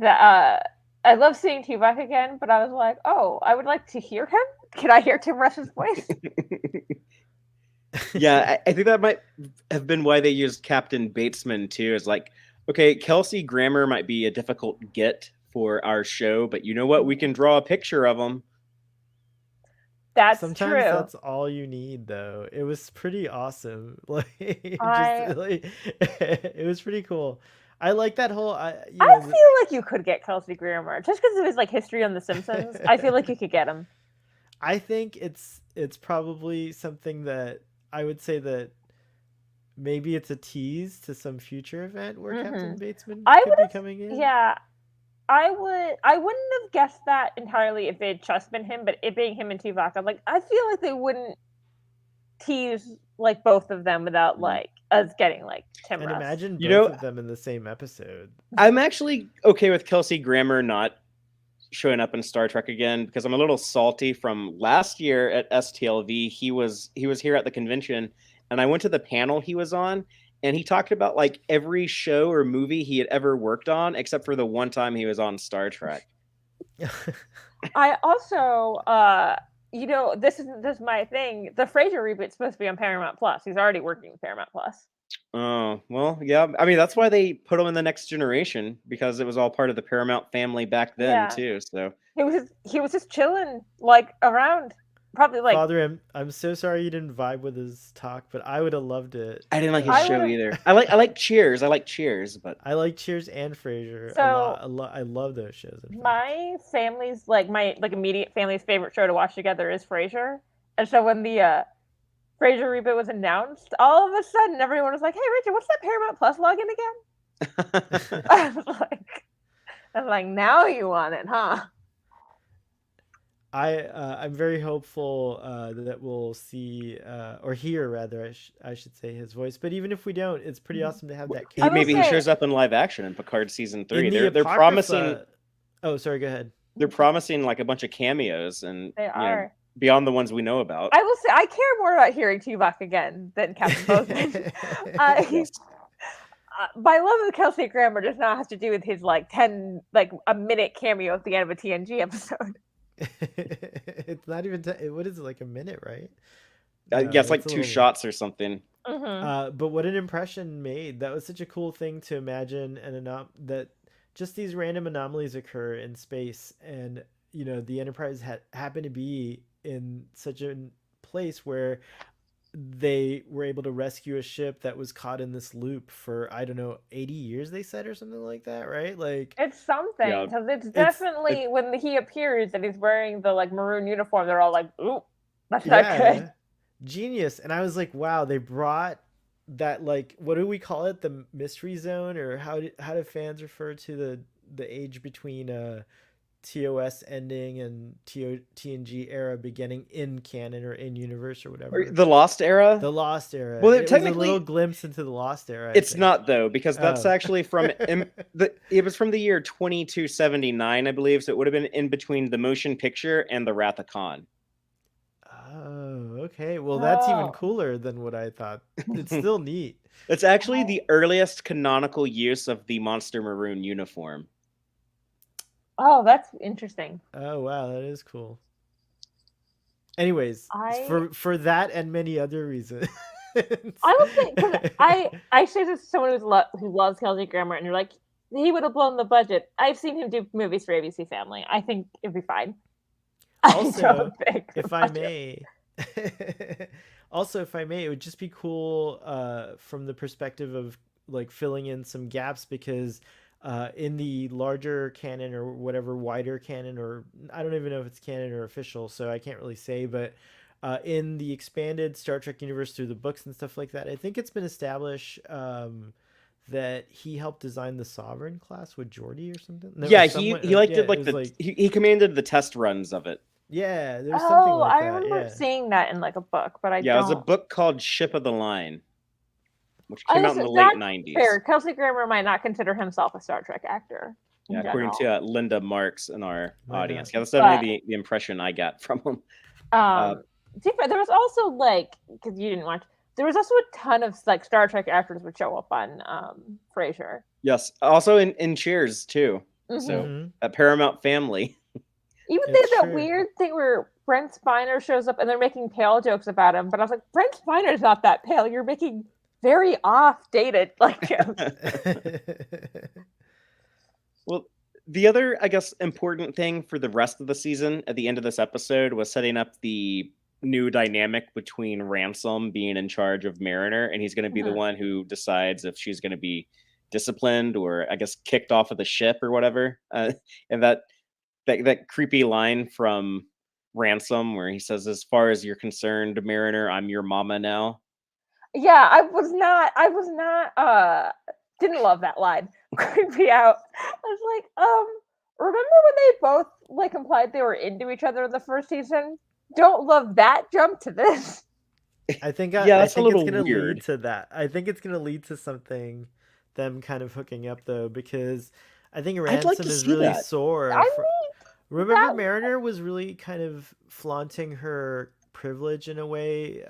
I love seeing Tuvok again, but I was like, oh, I would like to hear him. Can I hear Tim Russ's voice? Yeah, I think that might have been why they used Captain Batesman too. Is like, okay, Kelsey Grammer might be a difficult get for our show, but you know what? We can draw a picture of him. That's Sometimes true. that's all you need, though. It was pretty awesome. Like, it was pretty cool. I like that whole. I feel like you could get Kelsey Grammer just because of his like history on The Simpsons. I feel like you could get him. I think it's probably something that I would say that maybe it's a tease to some future event where Captain Batesman could be coming in. Yeah, I wouldn't have guessed that entirely if it had just been him, but it being him and Tuvok, I'm like, I feel like they wouldn't tease like both of them without like us getting like Tim And Russ. imagine both of them in the same episode. I'm actually okay with Kelsey Grammer not showing up in Star Trek again, because I'm a little salty from last year at STLV. He was here at the convention, and I went to the panel he was on, and he talked about like every show or movie he had ever worked on except for the one time he was on Star Trek. I also you know, this isn't just my thing. The Frasier reboot's supposed to be on Paramount Plus. He's already working with Paramount Plus. Oh, well, yeah. I mean, that's why they put him in the Next Generation, because it was all part of the Paramount family back then Yeah. too. So He was just chilling like around, probably like. Father, I'm so sorry you didn't vibe with his talk, but I would have loved it. I didn't like his I show would've- either. I like Cheers. I like Cheers, but I like Cheers and Frasier a So- lot. I love those shows. in fact. My family's like my immediate family's favorite show to watch together is Frasier, and so when the Frasier reboot was announced, all of a sudden everyone was like, "Hey, Richard, what's that Paramount Plus login again?" I was like, "Now you want it, huh?" I'm very hopeful that we'll see or hear rather I should say his voice. But even if we don't, it's pretty awesome to have that. I will maybe he say- shows up in live action in Picard season 3. In the They're Apocrypha- promising. Oh, sorry. Go ahead. They're promising like a bunch of cameos, and They you know, are. beyond the ones we know about. I will say I care more about hearing Tuvok again than Captain Bozeman. Yes. My love of Kelsey Grammer does not have to do with his a minute cameo at the end of a TNG episode. It's not even. What is it, like a minute, right? Yeah, it's like it's a 2 little- shots or something. Mm-hmm. But what an impression made! That was such a cool thing to imagine, that just these random anomalies occur in space, and you know the Enterprise happened to be in such a place where they were able to rescue a ship that was caught in this loop for, I don't know, 80 years they said, or something like that, right? Like It's something Yeah. because it's definitely when he appears and he's wearing the maroon uniform, they're all like, "Ooh, that's not good." Genius. And I was like, wow, they brought that, like, what do we call it, the mystery zone, or how do fans refer to the age between TOS ending and TNG era beginning in canon or in universe or whatever? Or the Lost Era. The Lost Era. Well, it was a technically- little glimpse into the Lost Era. I It's think. not though, because that's Oh. actually from it was from the year 2279, I believe. So it would have been in between the motion picture and the Wrath of Khan. Oh, okay. Well, that's even Oh. cooler than what I thought. It's still neat. It's actually the earliest canonical use of the Monster Maroon uniform. Oh, that's interesting. Oh wow, that is cool. Anyways, I- for that and many other reasons. I would say because I say this to someone who loves Kelsey Grammer, and you're like, he would have blown the budget. I've seen him do movies for ABC Family. I think it'd be fine. I Also, don't think the if I budget- may, it would just be cool from the perspective of like filling in some gaps, because in the larger canon or whatever, wider canon, or I don't even know if it's canon or official, so I can't really say, but in the expanded Star Trek universe through the books and stuff like that, I think it's been established that he helped design the Sovereign class with Geordi or something. No, Yeah, or he someone- did it like was he commanded the test runs of it. yeah, there's something Oh, like I that. remember Yeah. seeing that in like a book, but I Yeah, don't. it was a book called Ship of the Line, which I came out in listen, the late that's 90s. Fair. Kelsey Grammer might not consider himself a Star Trek actor. in Yeah, according general. to Linda Marks in our Why audience. not? Yeah, that's definitely the impression I got from him. There was also because you didn't watch. There was also a ton of Star Trek actors would show up on Frasier. Yes, also in Cheers too. Mhm. So Mhm. a Paramount family. Even It's they have that true. weird thing where Brent Spiner shows up and they're making pale jokes about him, but I was like, Brent Spiner's not that pale. You're making very off-dated jokes. Well, the other, I guess, important thing for the rest of the season at the end of this episode was setting up the new dynamic between Ransom being in charge of Mariner, and he's going to be the Mhm. one who decides if she's going to be disciplined or, I guess, kicked off of the ship or whatever. And that creepy line from Ransom where he says, "As far as you're concerned, Mariner, I'm your mama now." Yeah, I was not didn't love that line. Creeped me out. I was like, remember when they both implied they were into each other in the first season? Don't love that jump to this. I think Yeah, I that's a think little it's gonna weird. lead to that. I think it's gonna lead to something, them kind of hooking up though, because I think I'd like Ransom to is see really that. sore. I Remember, that- Mariner was really kind of flaunting her privilege in a way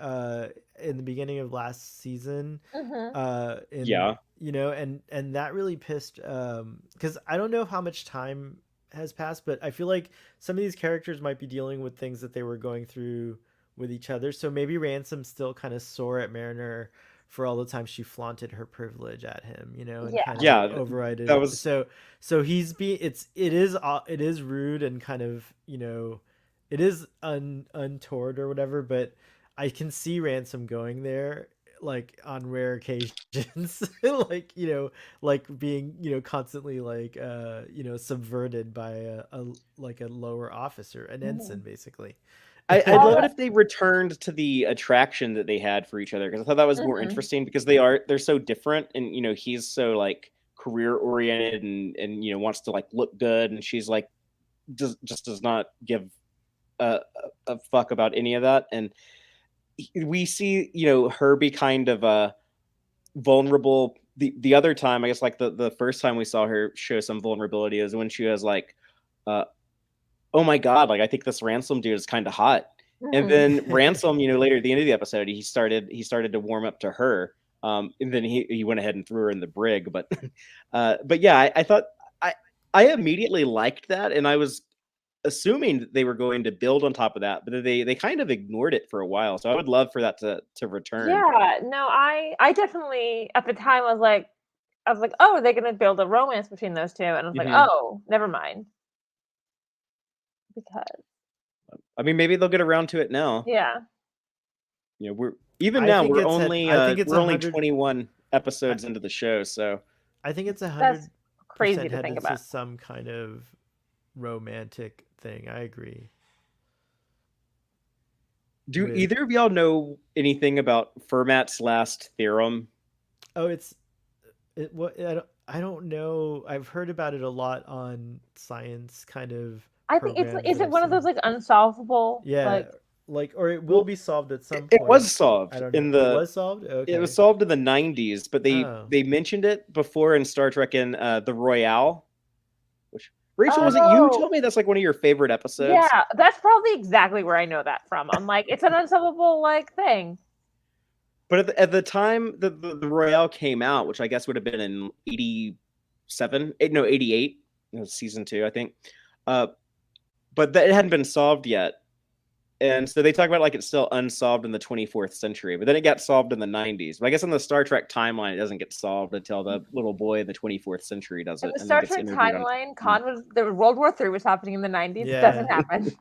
in the beginning of last season. Mhm. Yeah. You know, and that really pissed because I don't know how much time has passed, but I feel like some of these characters might be dealing with things that they were going through with each other. So maybe Ransom's still kind of sore at Mariner for all the time she flaunted her privilege at him, and Yeah. kind of Yeah, like overrided. that was So he's it is rude and kind of it is untoward or whatever, but I can see Ransom going there like on rare occasions like like being constantly like subverted by a like a lower officer, an ensign basically. I'd love it if they returned to the attraction that they had for each other, because I thought that was more interesting, because they're so different, and he's so like career oriented and wants to like look good, and she's like just does not give a fuck about any of that. And we see her be kind of vulnerable. The other time, I guess, like the first time we saw her show some vulnerability is when she was like, oh my god, like I think this Ransom dude is kind of hot. And then Ransom, later at the end of the episode, he started to warm up to her. And then he went ahead and threw her in the brig. But yeah, I thought I immediately liked that, and I was assuming that they were going to build on top of that, but they kind of ignored it for a while. So I would love for that to return. Yeah, no, I definitely at the time I was like, oh, are they gonna build a romance between those two? And I was like, oh, never mind. Because I mean, maybe they'll get around to it now. yeah. We're I think we're only 21 episodes into the show, so I think it's 100% That's crazy to think headed about. to some kind of romantic thing. I agree. Do either of y'all know anything about Fermat's last theorem? Oh, I don't know. I've heard about it a lot on science kind of. I think is it one of those like unsolvable? Yeah, or it will be solved at some point. It was solved. I don't know. It was solved? Okay. It was solved in the 90s, but they mentioned it before in Star Trek in The Royale. Which, Rachel, was it you told me that's like one of your favorite episodes? Yeah, that's probably exactly where I know that from. I'm like, it's an unsolvable like thing. But at the time the Royale came out, which I guess would have been in 88, season 2, I think. But it hadn't been solved yet. And so they talk about like it's still unsolved in the 24th century, but then it got solved in the 90s. But I guess in the Star Trek timeline, it doesn't get solved until the little boy in the 24th century does it. In the Star Trek timeline, World War III was happening in the 90s. Yeah. It doesn't happen.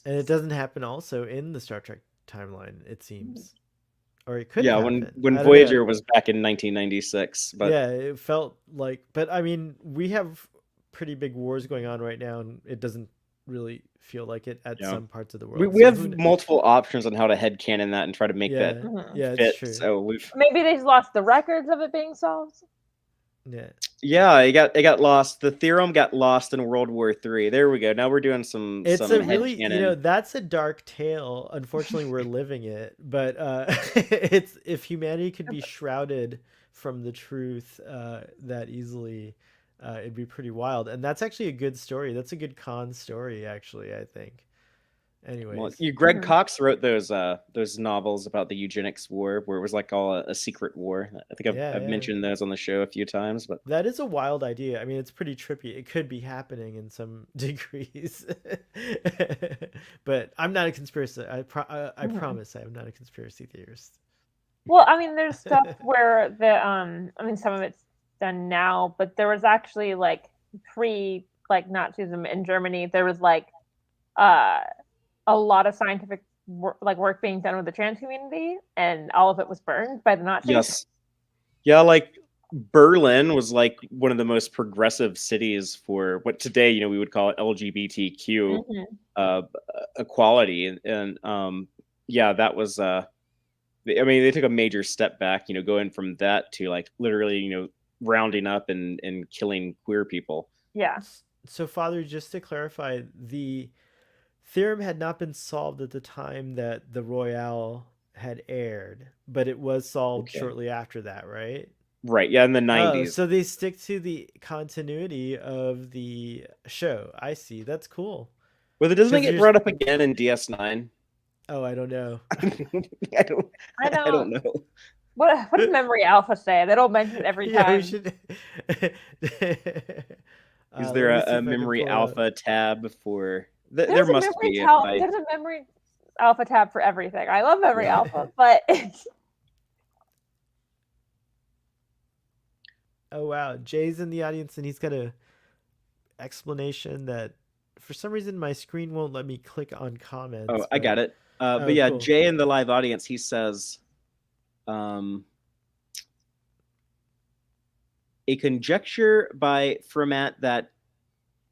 And it doesn't happen also in the Star Trek timeline, it seems. Or it could happen. when Voyager was back in 1996. But yeah, it felt like, but I mean, we have pretty big wars going on right now, and it doesn't really feel like it at some parts of the world. We have multiple options on how to headcanon that and try to make that fit. It's true. So maybe they just lost the records of it being solved. Yeah, it got lost. The theorem got lost in World War III. There we go. Now we're doing some. It's some a really that's a dark tale. Unfortunately, we're living it. But it's if humanity could be shrouded from the truth that easily, it'd be pretty wild. And that's actually a good story. That's a good Khan story, actually. I think. Anyways, Greg Cox wrote those novels about the eugenics war, where it was like all a secret war. I think I've mentioned those on the show a few times, but that is a wild idea. I mean, it's pretty trippy. It could be happening in some degrees, but I'm not a conspiracy. I promise I am not a conspiracy theorist. Well, I mean, there's stuff where some of it's done now, but there was actually like pre Nazism in Germany. There was like a lot of scientific work being done with the trans community, and all of it was burned by the Nazis. Yes. Yeah, like Berlin was like one of the most progressive cities for what today, we would call it LGBTQ equality. And that was they took a major step back, going from that to like literally, rounding up and killing queer people. Yeah. So Father, just to clarify, the theorem had not been solved at the time that the Royale had aired, but it was solved shortly after that, right? Right, yeah, in the 90s. Oh, so they stick to the continuity of the show. I see. That's cool. Well, it doesn't get brought up again in DS9. Oh, I don't know. I don't know. What does Memory Alpha say? They don't mention it every time. We should... Is there Let me see a if I can memory pull up. alpha tab for? There must be. There's a memory alpha tab for everything. I love memory alpha, but it's... Oh wow, Jay's in the audience and he's got a explanation that for some reason my screen won't let me click on comments. Oh, I got it. But yeah, cool. Jay in the live audience, he says, a conjecture by Fermat that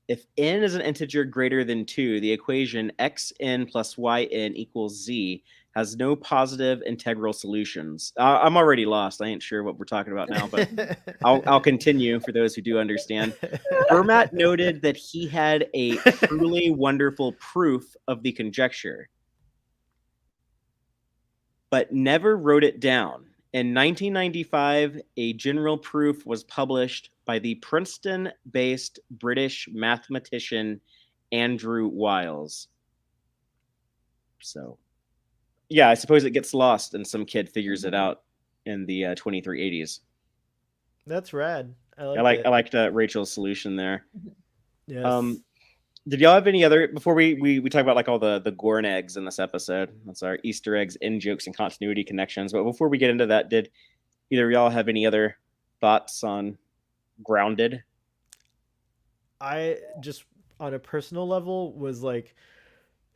if n is an integer greater than 2, the equation xn plus yn equals z has no positive integral solutions. I'm already lost. I ain't sure what we're talking about now, but I'll continue for those who do understand. Fermat noted that he had a truly wonderful proof of the conjecture, but never wrote it down. In 1995, a general proof was published by the Princeton-based British mathematician Andrew Wiles. So, yeah, I suppose it gets lost and some kid figures it out in the 2380s. That's rad. I liked Rachel's solution there. Yes. Did y'all have any other, before we talk about like all the Gorn eggs in this episode? That's our Easter eggs, in jokes, and continuity connections. But before we get into that, did either of y'all have any other thoughts on Grounded? I just, on a personal level, was like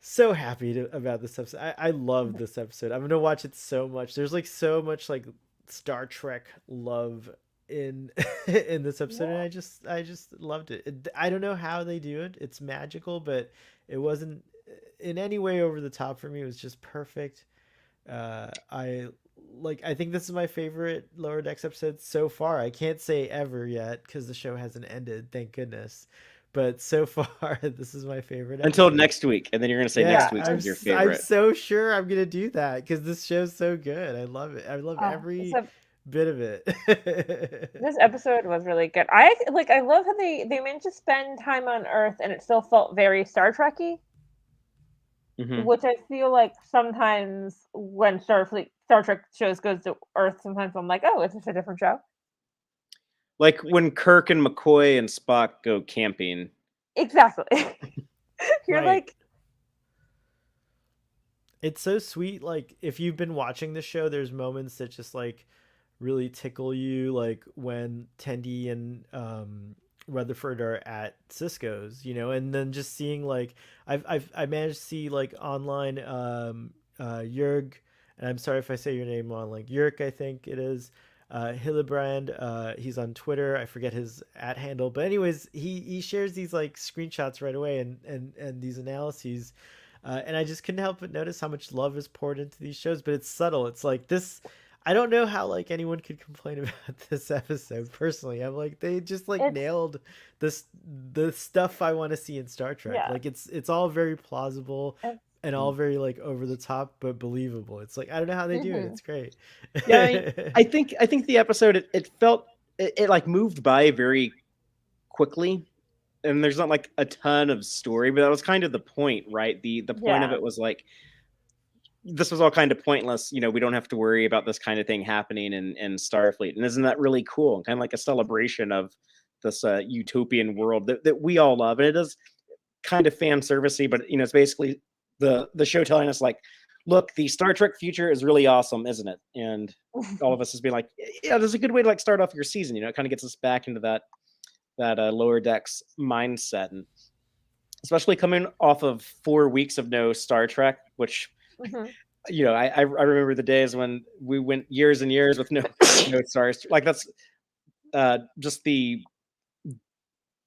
so happy about this episode. I love this episode. I'm gonna watch it so much. There's like so much like Star Trek love in in this episode, and I just loved it. I don't know how they do it. It's magical, but it wasn't in any way over the top for me. It was just perfect. I think this is my favorite Lower Decks episode so far. I can't say ever yet because the show hasn't ended, thank goodness. But so far, this is my favorite episode. Until next week, and then you're gonna say next week's is your favorite. I'm so sure I'm gonna do that because this show's so good. I love it. I love every bit of it. This episode was really good. I love how they managed to spend time on Earth and it still felt very Star Trek-y. Which I feel like sometimes when Star Trek shows goes to Earth, sometimes I'm like, oh, it's just a different show. Like when Kirk and McCoy and Spock go camping. Exactly. You're right. like, it's so sweet. Like if you've been watching the show, there's moments that just like really tickle you, like when Tendi and Rutherford are at Cisco's, you know, and then just seeing like I managed to see like online Jurg, and I'm sorry if I say your name wrong, like Jurk, I think it is. Hillebrand, he's on Twitter. I forget his @ handle, but anyways, he shares these like screenshots right away and these analyses, and I just couldn't help but notice how much love is poured into these shows. But it's subtle. It's like this. I don't know how like anyone could complain about this episode. Personally, I'm like they just like nailed the stuff I want to see in Star Trek. Yeah. Like it's all very plausible. And all very like over the top but believable. It's like I don't know how they do it. It's great. Yeah, I think the episode it felt it like moved by very quickly, and there's not like a ton of story, but that was kind of the point, right? The point of it was like this was all kind of pointless. You know, we don't have to worry about this kind of thing happening in Starfleet, and isn't that really cool? Kind of like a celebration of this utopian world that we all love, and it is kind of fan servicey, but you know, it's basically the show telling us like, look, the Star Trek future is really awesome, isn't it? And all of us has been like, yeah, that's a good way to like start off your season. You know, it kind of gets us back into that Lower Decks mindset, and especially coming off of 4 weeks of no Star Trek, which you know, I remember the days when we went years and years with no stars. Like that's just the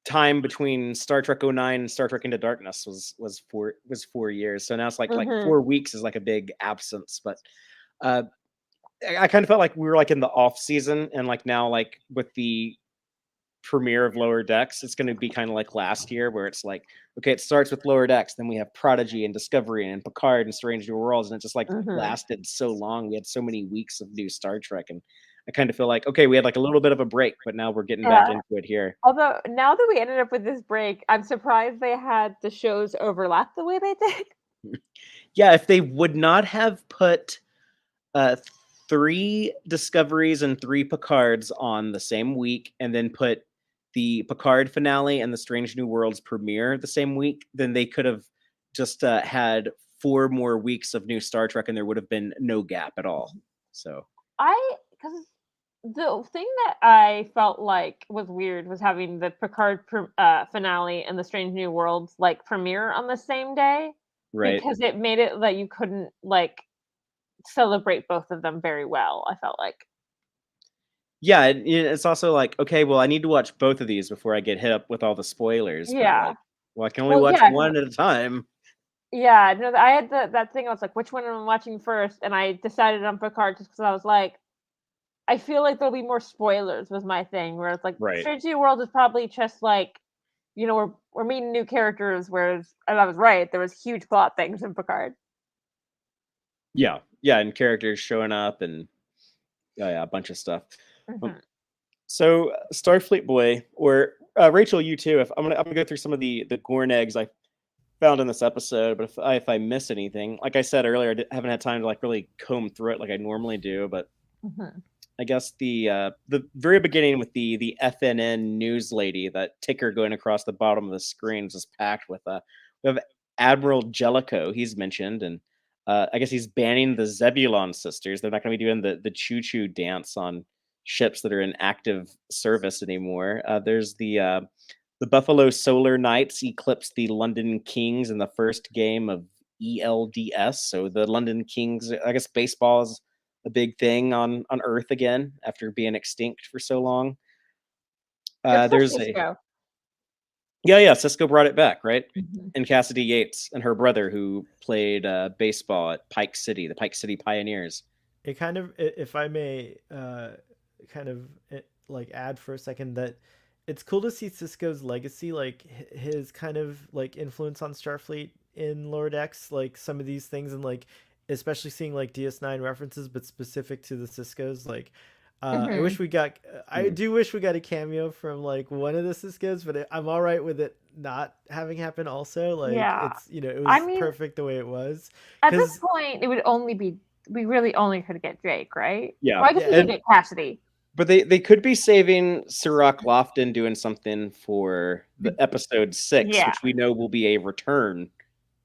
time between Star Trek 09 and Star Trek Into Darkness was 4 years. So now it's like 4 weeks is like a big absence. But I kind of felt like we were like in the off season, and like now like with the premiere of Lower Decks, it's going to be kind of like last year where it's like, okay, it starts with Lower Decks, then we have Prodigy and Discovery and Picard and Strange New Worlds, and it just like lasted so long. We had so many weeks of new Star Trek, and I kind of feel like, okay, we had like a little bit of a break, but now we're getting back into it here. Although now that we ended up with this break, I'm surprised they had the shows overlap the way they did. Yeah, if they would not have put 3 Discoveries and 3 Picards on the same week, and then put the Picard finale and the Strange New Worlds premiere the same week, then they could have just had 4 more weeks of new Star Trek, and there would have been no gap at all. So because the thing that I felt like was weird was having the Picard finale and the Strange New Worlds like premiere on the same day, right. because it made it that you couldn't like celebrate both of them very well. I felt like. Yeah, it's also like, okay, well, I need to watch both of these before I get hit up with all the spoilers. Yeah. But like, well, I can only watch one at a time. Yeah, no, I had that thing. I was like, which one am I watching first? And I decided on Picard just because I was like, I feel like there'll be more spoilers. Was my thing, where it's like, Right. Strange New World is probably just like, you know, we're meeting new characters. Whereas, and I was right, there was huge plot things in Picard. Yeah, and characters showing up and a bunch of stuff. Mm-hmm. So Starfleet Boy, or Rachel, you too. If I'm gonna go through some of the Gorn eggs I found in this episode, but if I miss anything, like I said earlier, I haven't had time to like really comb through it like I normally do. But I guess the very beginning with the FNN news lady, that ticker going across the bottom of the screen is just packed with we have Admiral Jellicoe. He's mentioned, and I guess he's banning the Zebulon sisters. They're not going to be doing the choo-choo dance on ships that are in active service anymore. There's the Buffalo Solar Knights eclipsed the London Kings in the first game of ELDS. So the London Kings, I guess baseball is a big thing on Earth again after being extinct for so long. There's Cisco. Cisco brought it back, right? And Cassidy Yates and her brother, who played baseball at Pike City, the Pike City Pioneers. It kind of, if I may, like add for a second, that it's cool to see Cisco's legacy, like his kind of like influence on Starfleet in Lower Decks, like some of these things, and like especially seeing like DS9 references, but specific to the Cisco's, like. I wish we got. I do wish we got a cameo from like one of the Cisco's, but I'm all right with it not having happened. Also, like it's it was perfect the way it was. At this point, it would only be we really only could get Jake, right? Yeah, well, I guess we could get Cassidy. But they could be saving Zurek Lofton doing something for the episode 6, which we know will be a return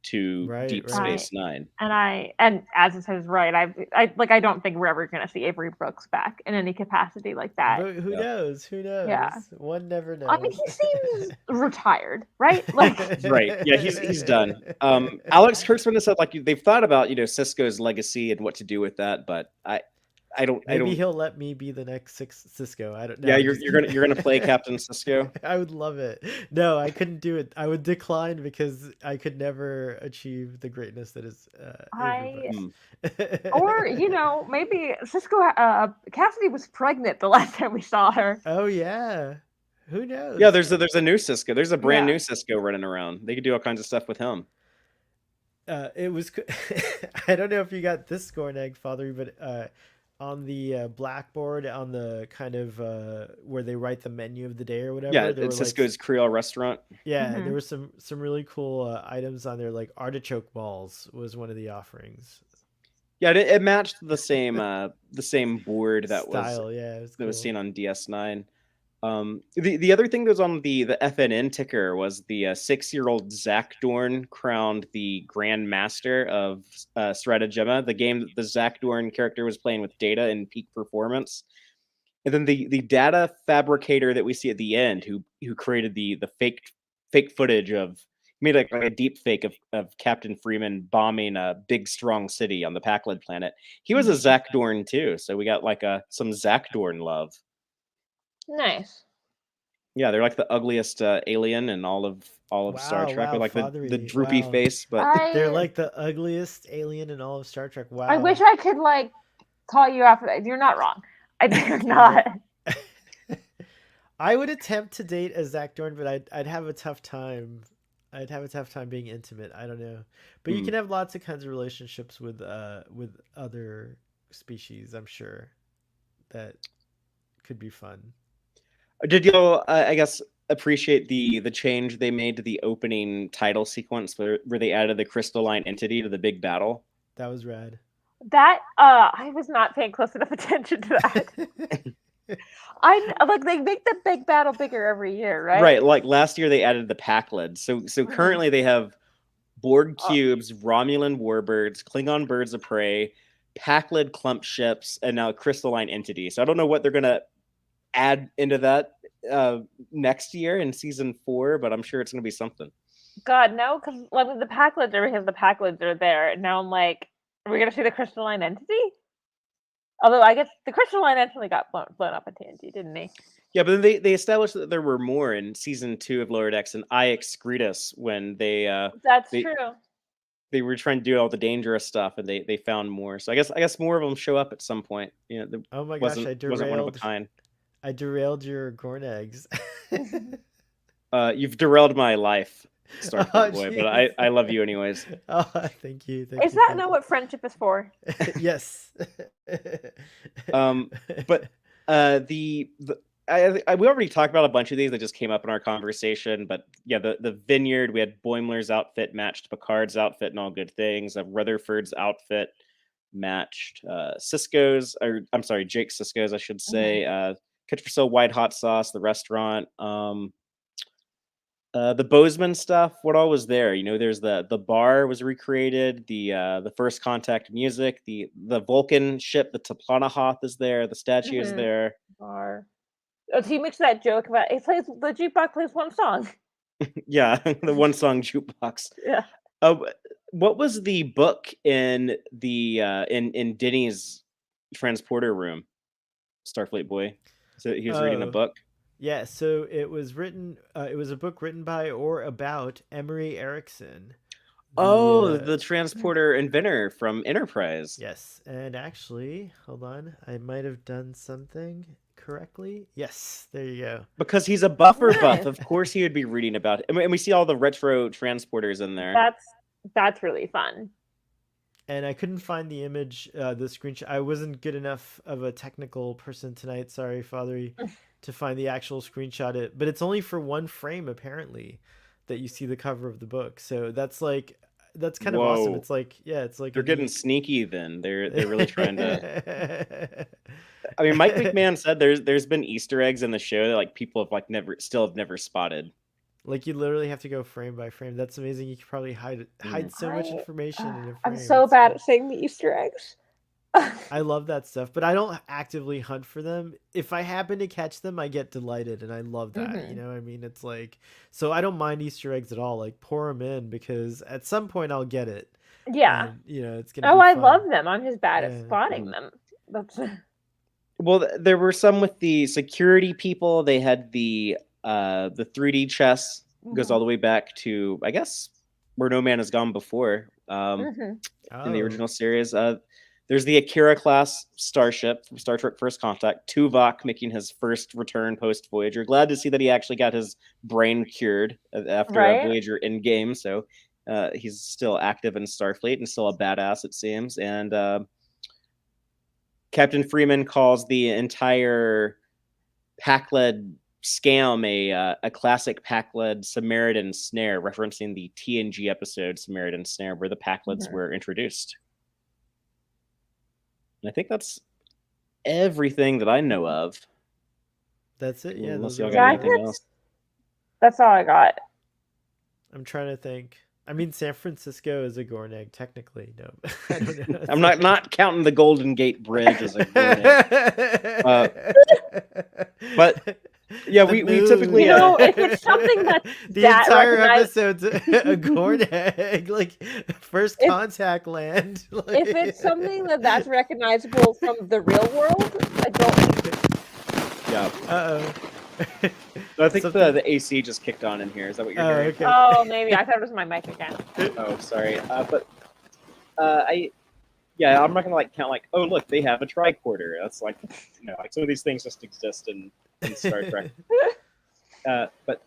to Deep Space Nine. And as it says, right, I don't think we're ever going to see Avery Brooks back in any capacity like that. But who knows? Who knows? Yeah. One never knows. I mean, he seems retired, right? Like, right. Yeah, he's done. Alex Kurtzman has said like they've thought about Cisco's legacy and what to do with that, but I don't. He'll let me be the next Cisco. I don't know. Yeah, you're gonna play Captain Cisco. I would love it. No, I couldn't do it. I would decline because I could never achieve the greatness that is. Or maybe Cisco. Cassidy was pregnant the last time we saw her. Oh yeah, who knows? Yeah, there's a new Cisco. There's a brand new Cisco running around. They could do all kinds of stuff with him. It was. I don't know if you got this Gorn egg, Fatheree, but. On the blackboard, on the kind of where they write the menu of the day or whatever. Yeah, it's Cisco's Creole restaurant. Yeah, there were some really cool items on there, like artichoke balls was one of the offerings. Yeah, it matched the same board that style, was seen on DS9. The other thing that was on the FNN ticker was the 6-year-old Zach Dorn crowned the Grand Master of Stratagema, the game that the Zach Dorn character was playing with Data in peak performance. And then the data fabricator that we see at the end, who created the fake footage of, made like a deep fake of Captain Freeman bombing a big strong city on the Pakled Planet. He was a Zach Dorn too, so we got like some Zach Dorn love. Nice. Yeah, they're like the ugliest alien in all of Star Trek, with like the droopy face. But they're like the ugliest alien in all of Star Trek. Wow. I wish I could like call you after that. You're not wrong. They're not. I would attempt to date a Zach Dorn, but I'd have a tough time. I'd have a tough time being intimate. I don't know, but you can have lots of kinds of relationships with other species. I'm sure that could be fun. Did y'all, I guess, appreciate the change they made to the opening title sequence where they added the crystalline entity to the big battle? That was rad. That I was not paying close enough attention to that. I like they make the big battle bigger every year, right? Right, like last year they added the Pakled. So currently they have Borg Oh. cubes, Romulan warbirds, Klingon birds of prey, Pakled clump ships, and now crystalline entity. So I don't know what they're gonna add into that next year in season 4, but I'm sure it's gonna be something. God, no, because like the Packlids are because the Packlids are there. And now I'm like, are we gonna see the crystalline entity? Although I guess the crystalline entity got blown up at TNG, didn't he? Yeah, but then they established that there were more in season 2 of Lower Decks and I Excretus when That's they true. they were trying to do all the dangerous stuff and they found more. So I guess more of them show up at some point. You know, Oh my gosh, wasn't one of a kind. I derailed your Gorn eggs. You've derailed my life, Starfleet boy, but jeez. I love you anyways. Oh, thank you. Is that not what friendship is for? Yes. But we already talked about a bunch of these that just came up in our conversation. But yeah, the Vineyard, we had Boimler's outfit matched Picard's outfit and All Good Things. Rutherford's outfit matched Cisco's, or I'm sorry, Jake Sisko's, I should say. Kitchener White Hot Sauce, the restaurant. The Bozeman stuff, what all was there? You know, there's the bar was recreated, the First Contact music, the Vulcan ship, the Taplanahoth is there, the statue is there. Bar. Oh, so he makes that joke about the jukebox plays one song. Yeah, the one song jukebox. Yeah. What was the book in the in Denny's transporter room? Starfleet boy. So he was reading a book. Yeah, so it was written. It was a book written by or about Emery Erickson. The transporter inventor from Enterprise. Yes, and actually, hold on, I might have done something correctly. Yes, there you go. Because he's a buffer buff, of course he would be reading about it. And we see all the retro transporters in there. That's really fun. And I couldn't find the image, the screenshot. I wasn't good enough of a technical person tonight. Sorry, Fatheree, to find the actual screenshot. But it's only for one frame apparently that you see the cover of the book. So that's kind of awesome. It's like, yeah, it's like they're getting sneaky. Then they're really trying to. I mean, Mike McMahon said there's been Easter eggs in the show that like people have have never spotted. Like you literally have to go frame by frame. That's amazing. You could probably hide so much information in a frame. I'm so bad at saying the Easter eggs. I love that stuff, but I don't actively hunt for them. If I happen to catch them, I get delighted, and I love that. You know what I mean? It's like, so I don't mind Easter eggs at all. Like pour them in because at some point I'll get it. Yeah. And, you know, it's gonna. Oh, be I fun. love them. I'm just bad at spotting them. That's. Well, there were some with the security people. They had the 3D chess goes all the way back to, I guess, where No Man Has Gone before in the original series. There's the Akira class starship from Star Trek First Contact. Tuvok making his first return post Voyager. Glad to see that he actually got his brain cured after Voyager Endgame. So he's still active in Starfleet and still a badass, it seems. And Captain Freeman calls the entire Pakled scam a classic Pakled Samaritan snare, referencing the TNG episode Samaritan Snare, where the Pakleds were introduced. And I think that's everything that I know of. That's it. Yeah. Unless y'all got anything else. That's all I got. I'm trying to think. I mean, San Francisco is a Gorn egg, technically. No, I don't know. I'm not counting the Golden Gate Bridge as a Gorn egg. But yeah, we typically, you know, if it's something that's the entire episode's a Gorn egg, like First Contact land. Like, if it's something that's recognizable from the real world, I don't. Yeah. I think the AC just kicked on in here. Is that what you're hearing? Okay. Oh, maybe. I thought it was my mic again. Oh, sorry. But I'm not gonna like count like, oh look, they have a tricorder. That's like, you know, like some of these things just exist in Star Trek. But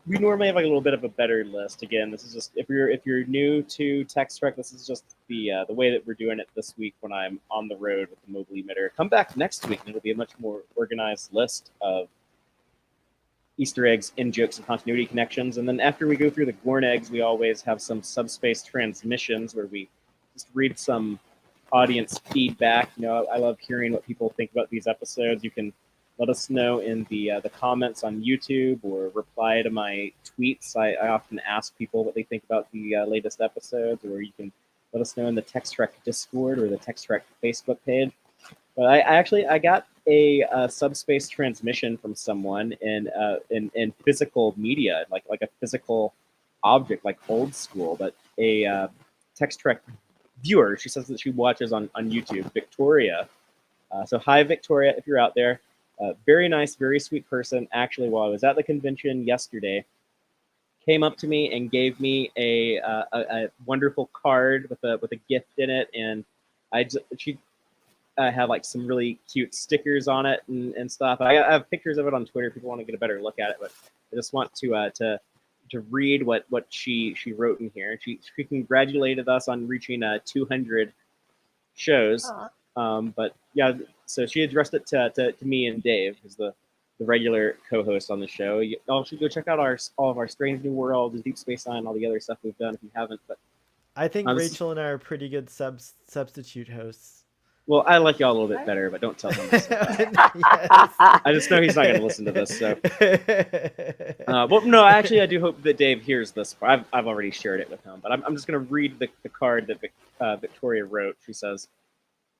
we normally have like a little bit of a better list. Again, this is just if you're new to Tex-Trek, this is just the way that we're doing it this week when I'm on the road with the mobile emitter. Come back next week and it'll be a much more organized list of Easter eggs, in jokes, and continuity connections. And then after we go through the Gorn eggs, we always have some subspace transmissions where we just read some audience feedback. I love hearing what people think about these episodes. You can let us know in the comments on YouTube or reply to my tweets. I often ask people what they think about the latest episodes, or you can let us know in the Tex-Trek Discord or the Tex-Trek Facebook page. But I got a subspace transmission from someone in physical media, like a physical object, like old school, but a Tex-Trek viewer. She says that she watches on YouTube, Victoria. So hi, Victoria, if you're out there. Very nice, very sweet person. Actually, while I was at the convention yesterday, came up to me and gave me a wonderful card with a gift in it, and she had like some really cute stickers on it and stuff. I have pictures of it on Twitter if people want to get a better look at it, but I just want to read what she wrote in here. She congratulated us on reaching 200 shows. But yeah, so she addressed it to me and Dave, who's the regular co-host on the show. Y'all should go check out all of our Strange New World, Deep Space Nine, all the other stuff we've done if you haven't. But I think Rachel and I are pretty good substitute hosts. Well, I like y'all a little bit better, but don't tell him this. I just know he's not going to listen to this. So, well, no, actually, I do hope that Dave hears this. I've already shared it with him, but I'm just going to read the card that Victoria wrote. She says,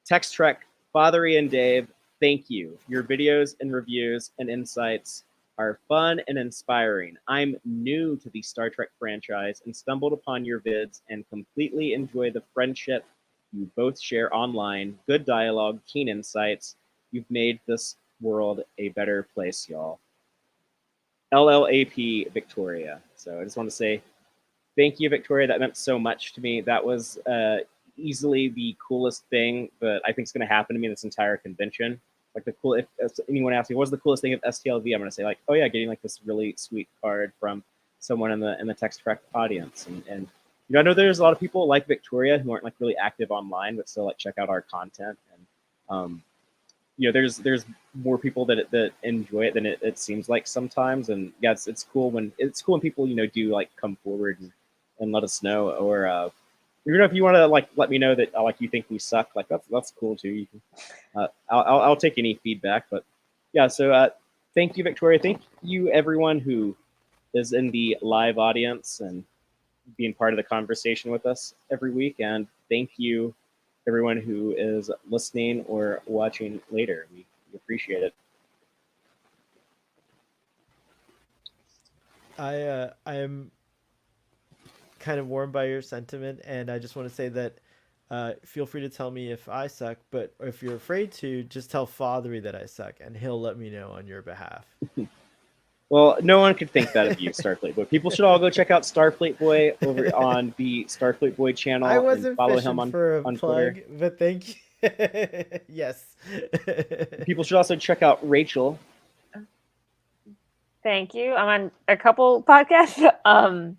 Tex-Trek, Fatheree and Dave, thank you. Your videos and reviews and insights are fun and inspiring. I'm new to the Star Trek franchise and stumbled upon your vids and completely enjoy the friendship you both share online. Good dialogue, keen insights. You've made this world a better place, y'all. LLAP Victoria. So I just want to say thank you, Victoria. That meant so much to me. That was easily the coolest thing that I think is going to happen to me in this entire convention. Like if anyone asks me what's the coolest thing at STLV, I'm going to say like, oh yeah, getting like this really sweet card from someone in the Tex-Trek audience. And I know there's a lot of people like Victoria who aren't like really active online, but still like check out our content. And there's more people that enjoy it than it seems like sometimes. And yeah, it's cool when people do like come forward and let us know, or if you want to like let me know that like you think we suck, like that's cool too. You can, I'll take any feedback. But yeah, so thank you, Victoria. Thank you, everyone who is in the live audience and being part of the conversation with us every week. And thank you, everyone who is listening or watching later. We appreciate it. I am kind of warmed by your sentiment, and I just want to say that feel free to tell me if I suck, but if you're afraid to, just tell Fatheree that I suck, and he'll let me know on your behalf. Well, no one could think that of you, Starfleet Boy. People should all go check out Starfleet Boy over on the Starfleet Boy channel. I wasn't and follow him on for a plug, Twitter. But thank you. Yes. People should also check out Rachel. Thank you. I'm on a couple podcasts. I'm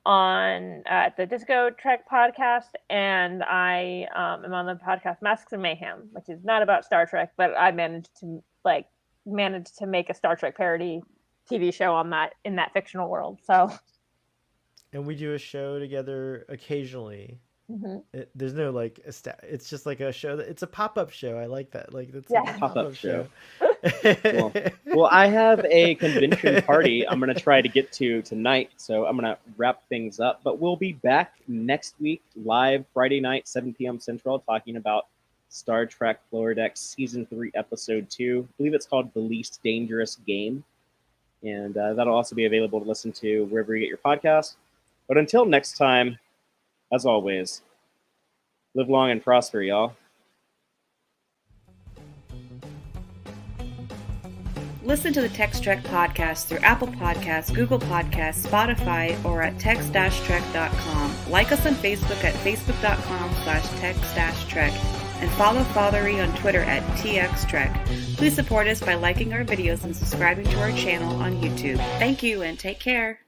on the Disco Trek podcast, and I am on the podcast Masks and Mayhem, which is not about Star Trek, but I managed to make a Star Trek parody TV show in that fictional world. So, and we do a show together occasionally. Mm-hmm. There's no like it's just like a show it's a pop-up show. I like that. Like it's a pop-up show. well, I have a convention party I'm going to try to get to tonight, so I'm going to wrap things up. But we'll be back next week, live Friday night, 7 p.m. Central, talking about Star Trek Lower Decks Season 3, Episode 2. I believe it's called The Least Dangerous Game. And that'll also be available to listen to wherever you get your podcast. But until next time, as always, live long and prosper, y'all. Listen to the Tex-Trek podcast through Apple Podcasts, Google Podcasts, Spotify, or at tex-trek.com. Like us on Facebook at facebook.com/tex-trek. And follow Fatheree on Twitter at TXTrek. Please support us by liking our videos and subscribing to our channel on YouTube. Thank you and take care.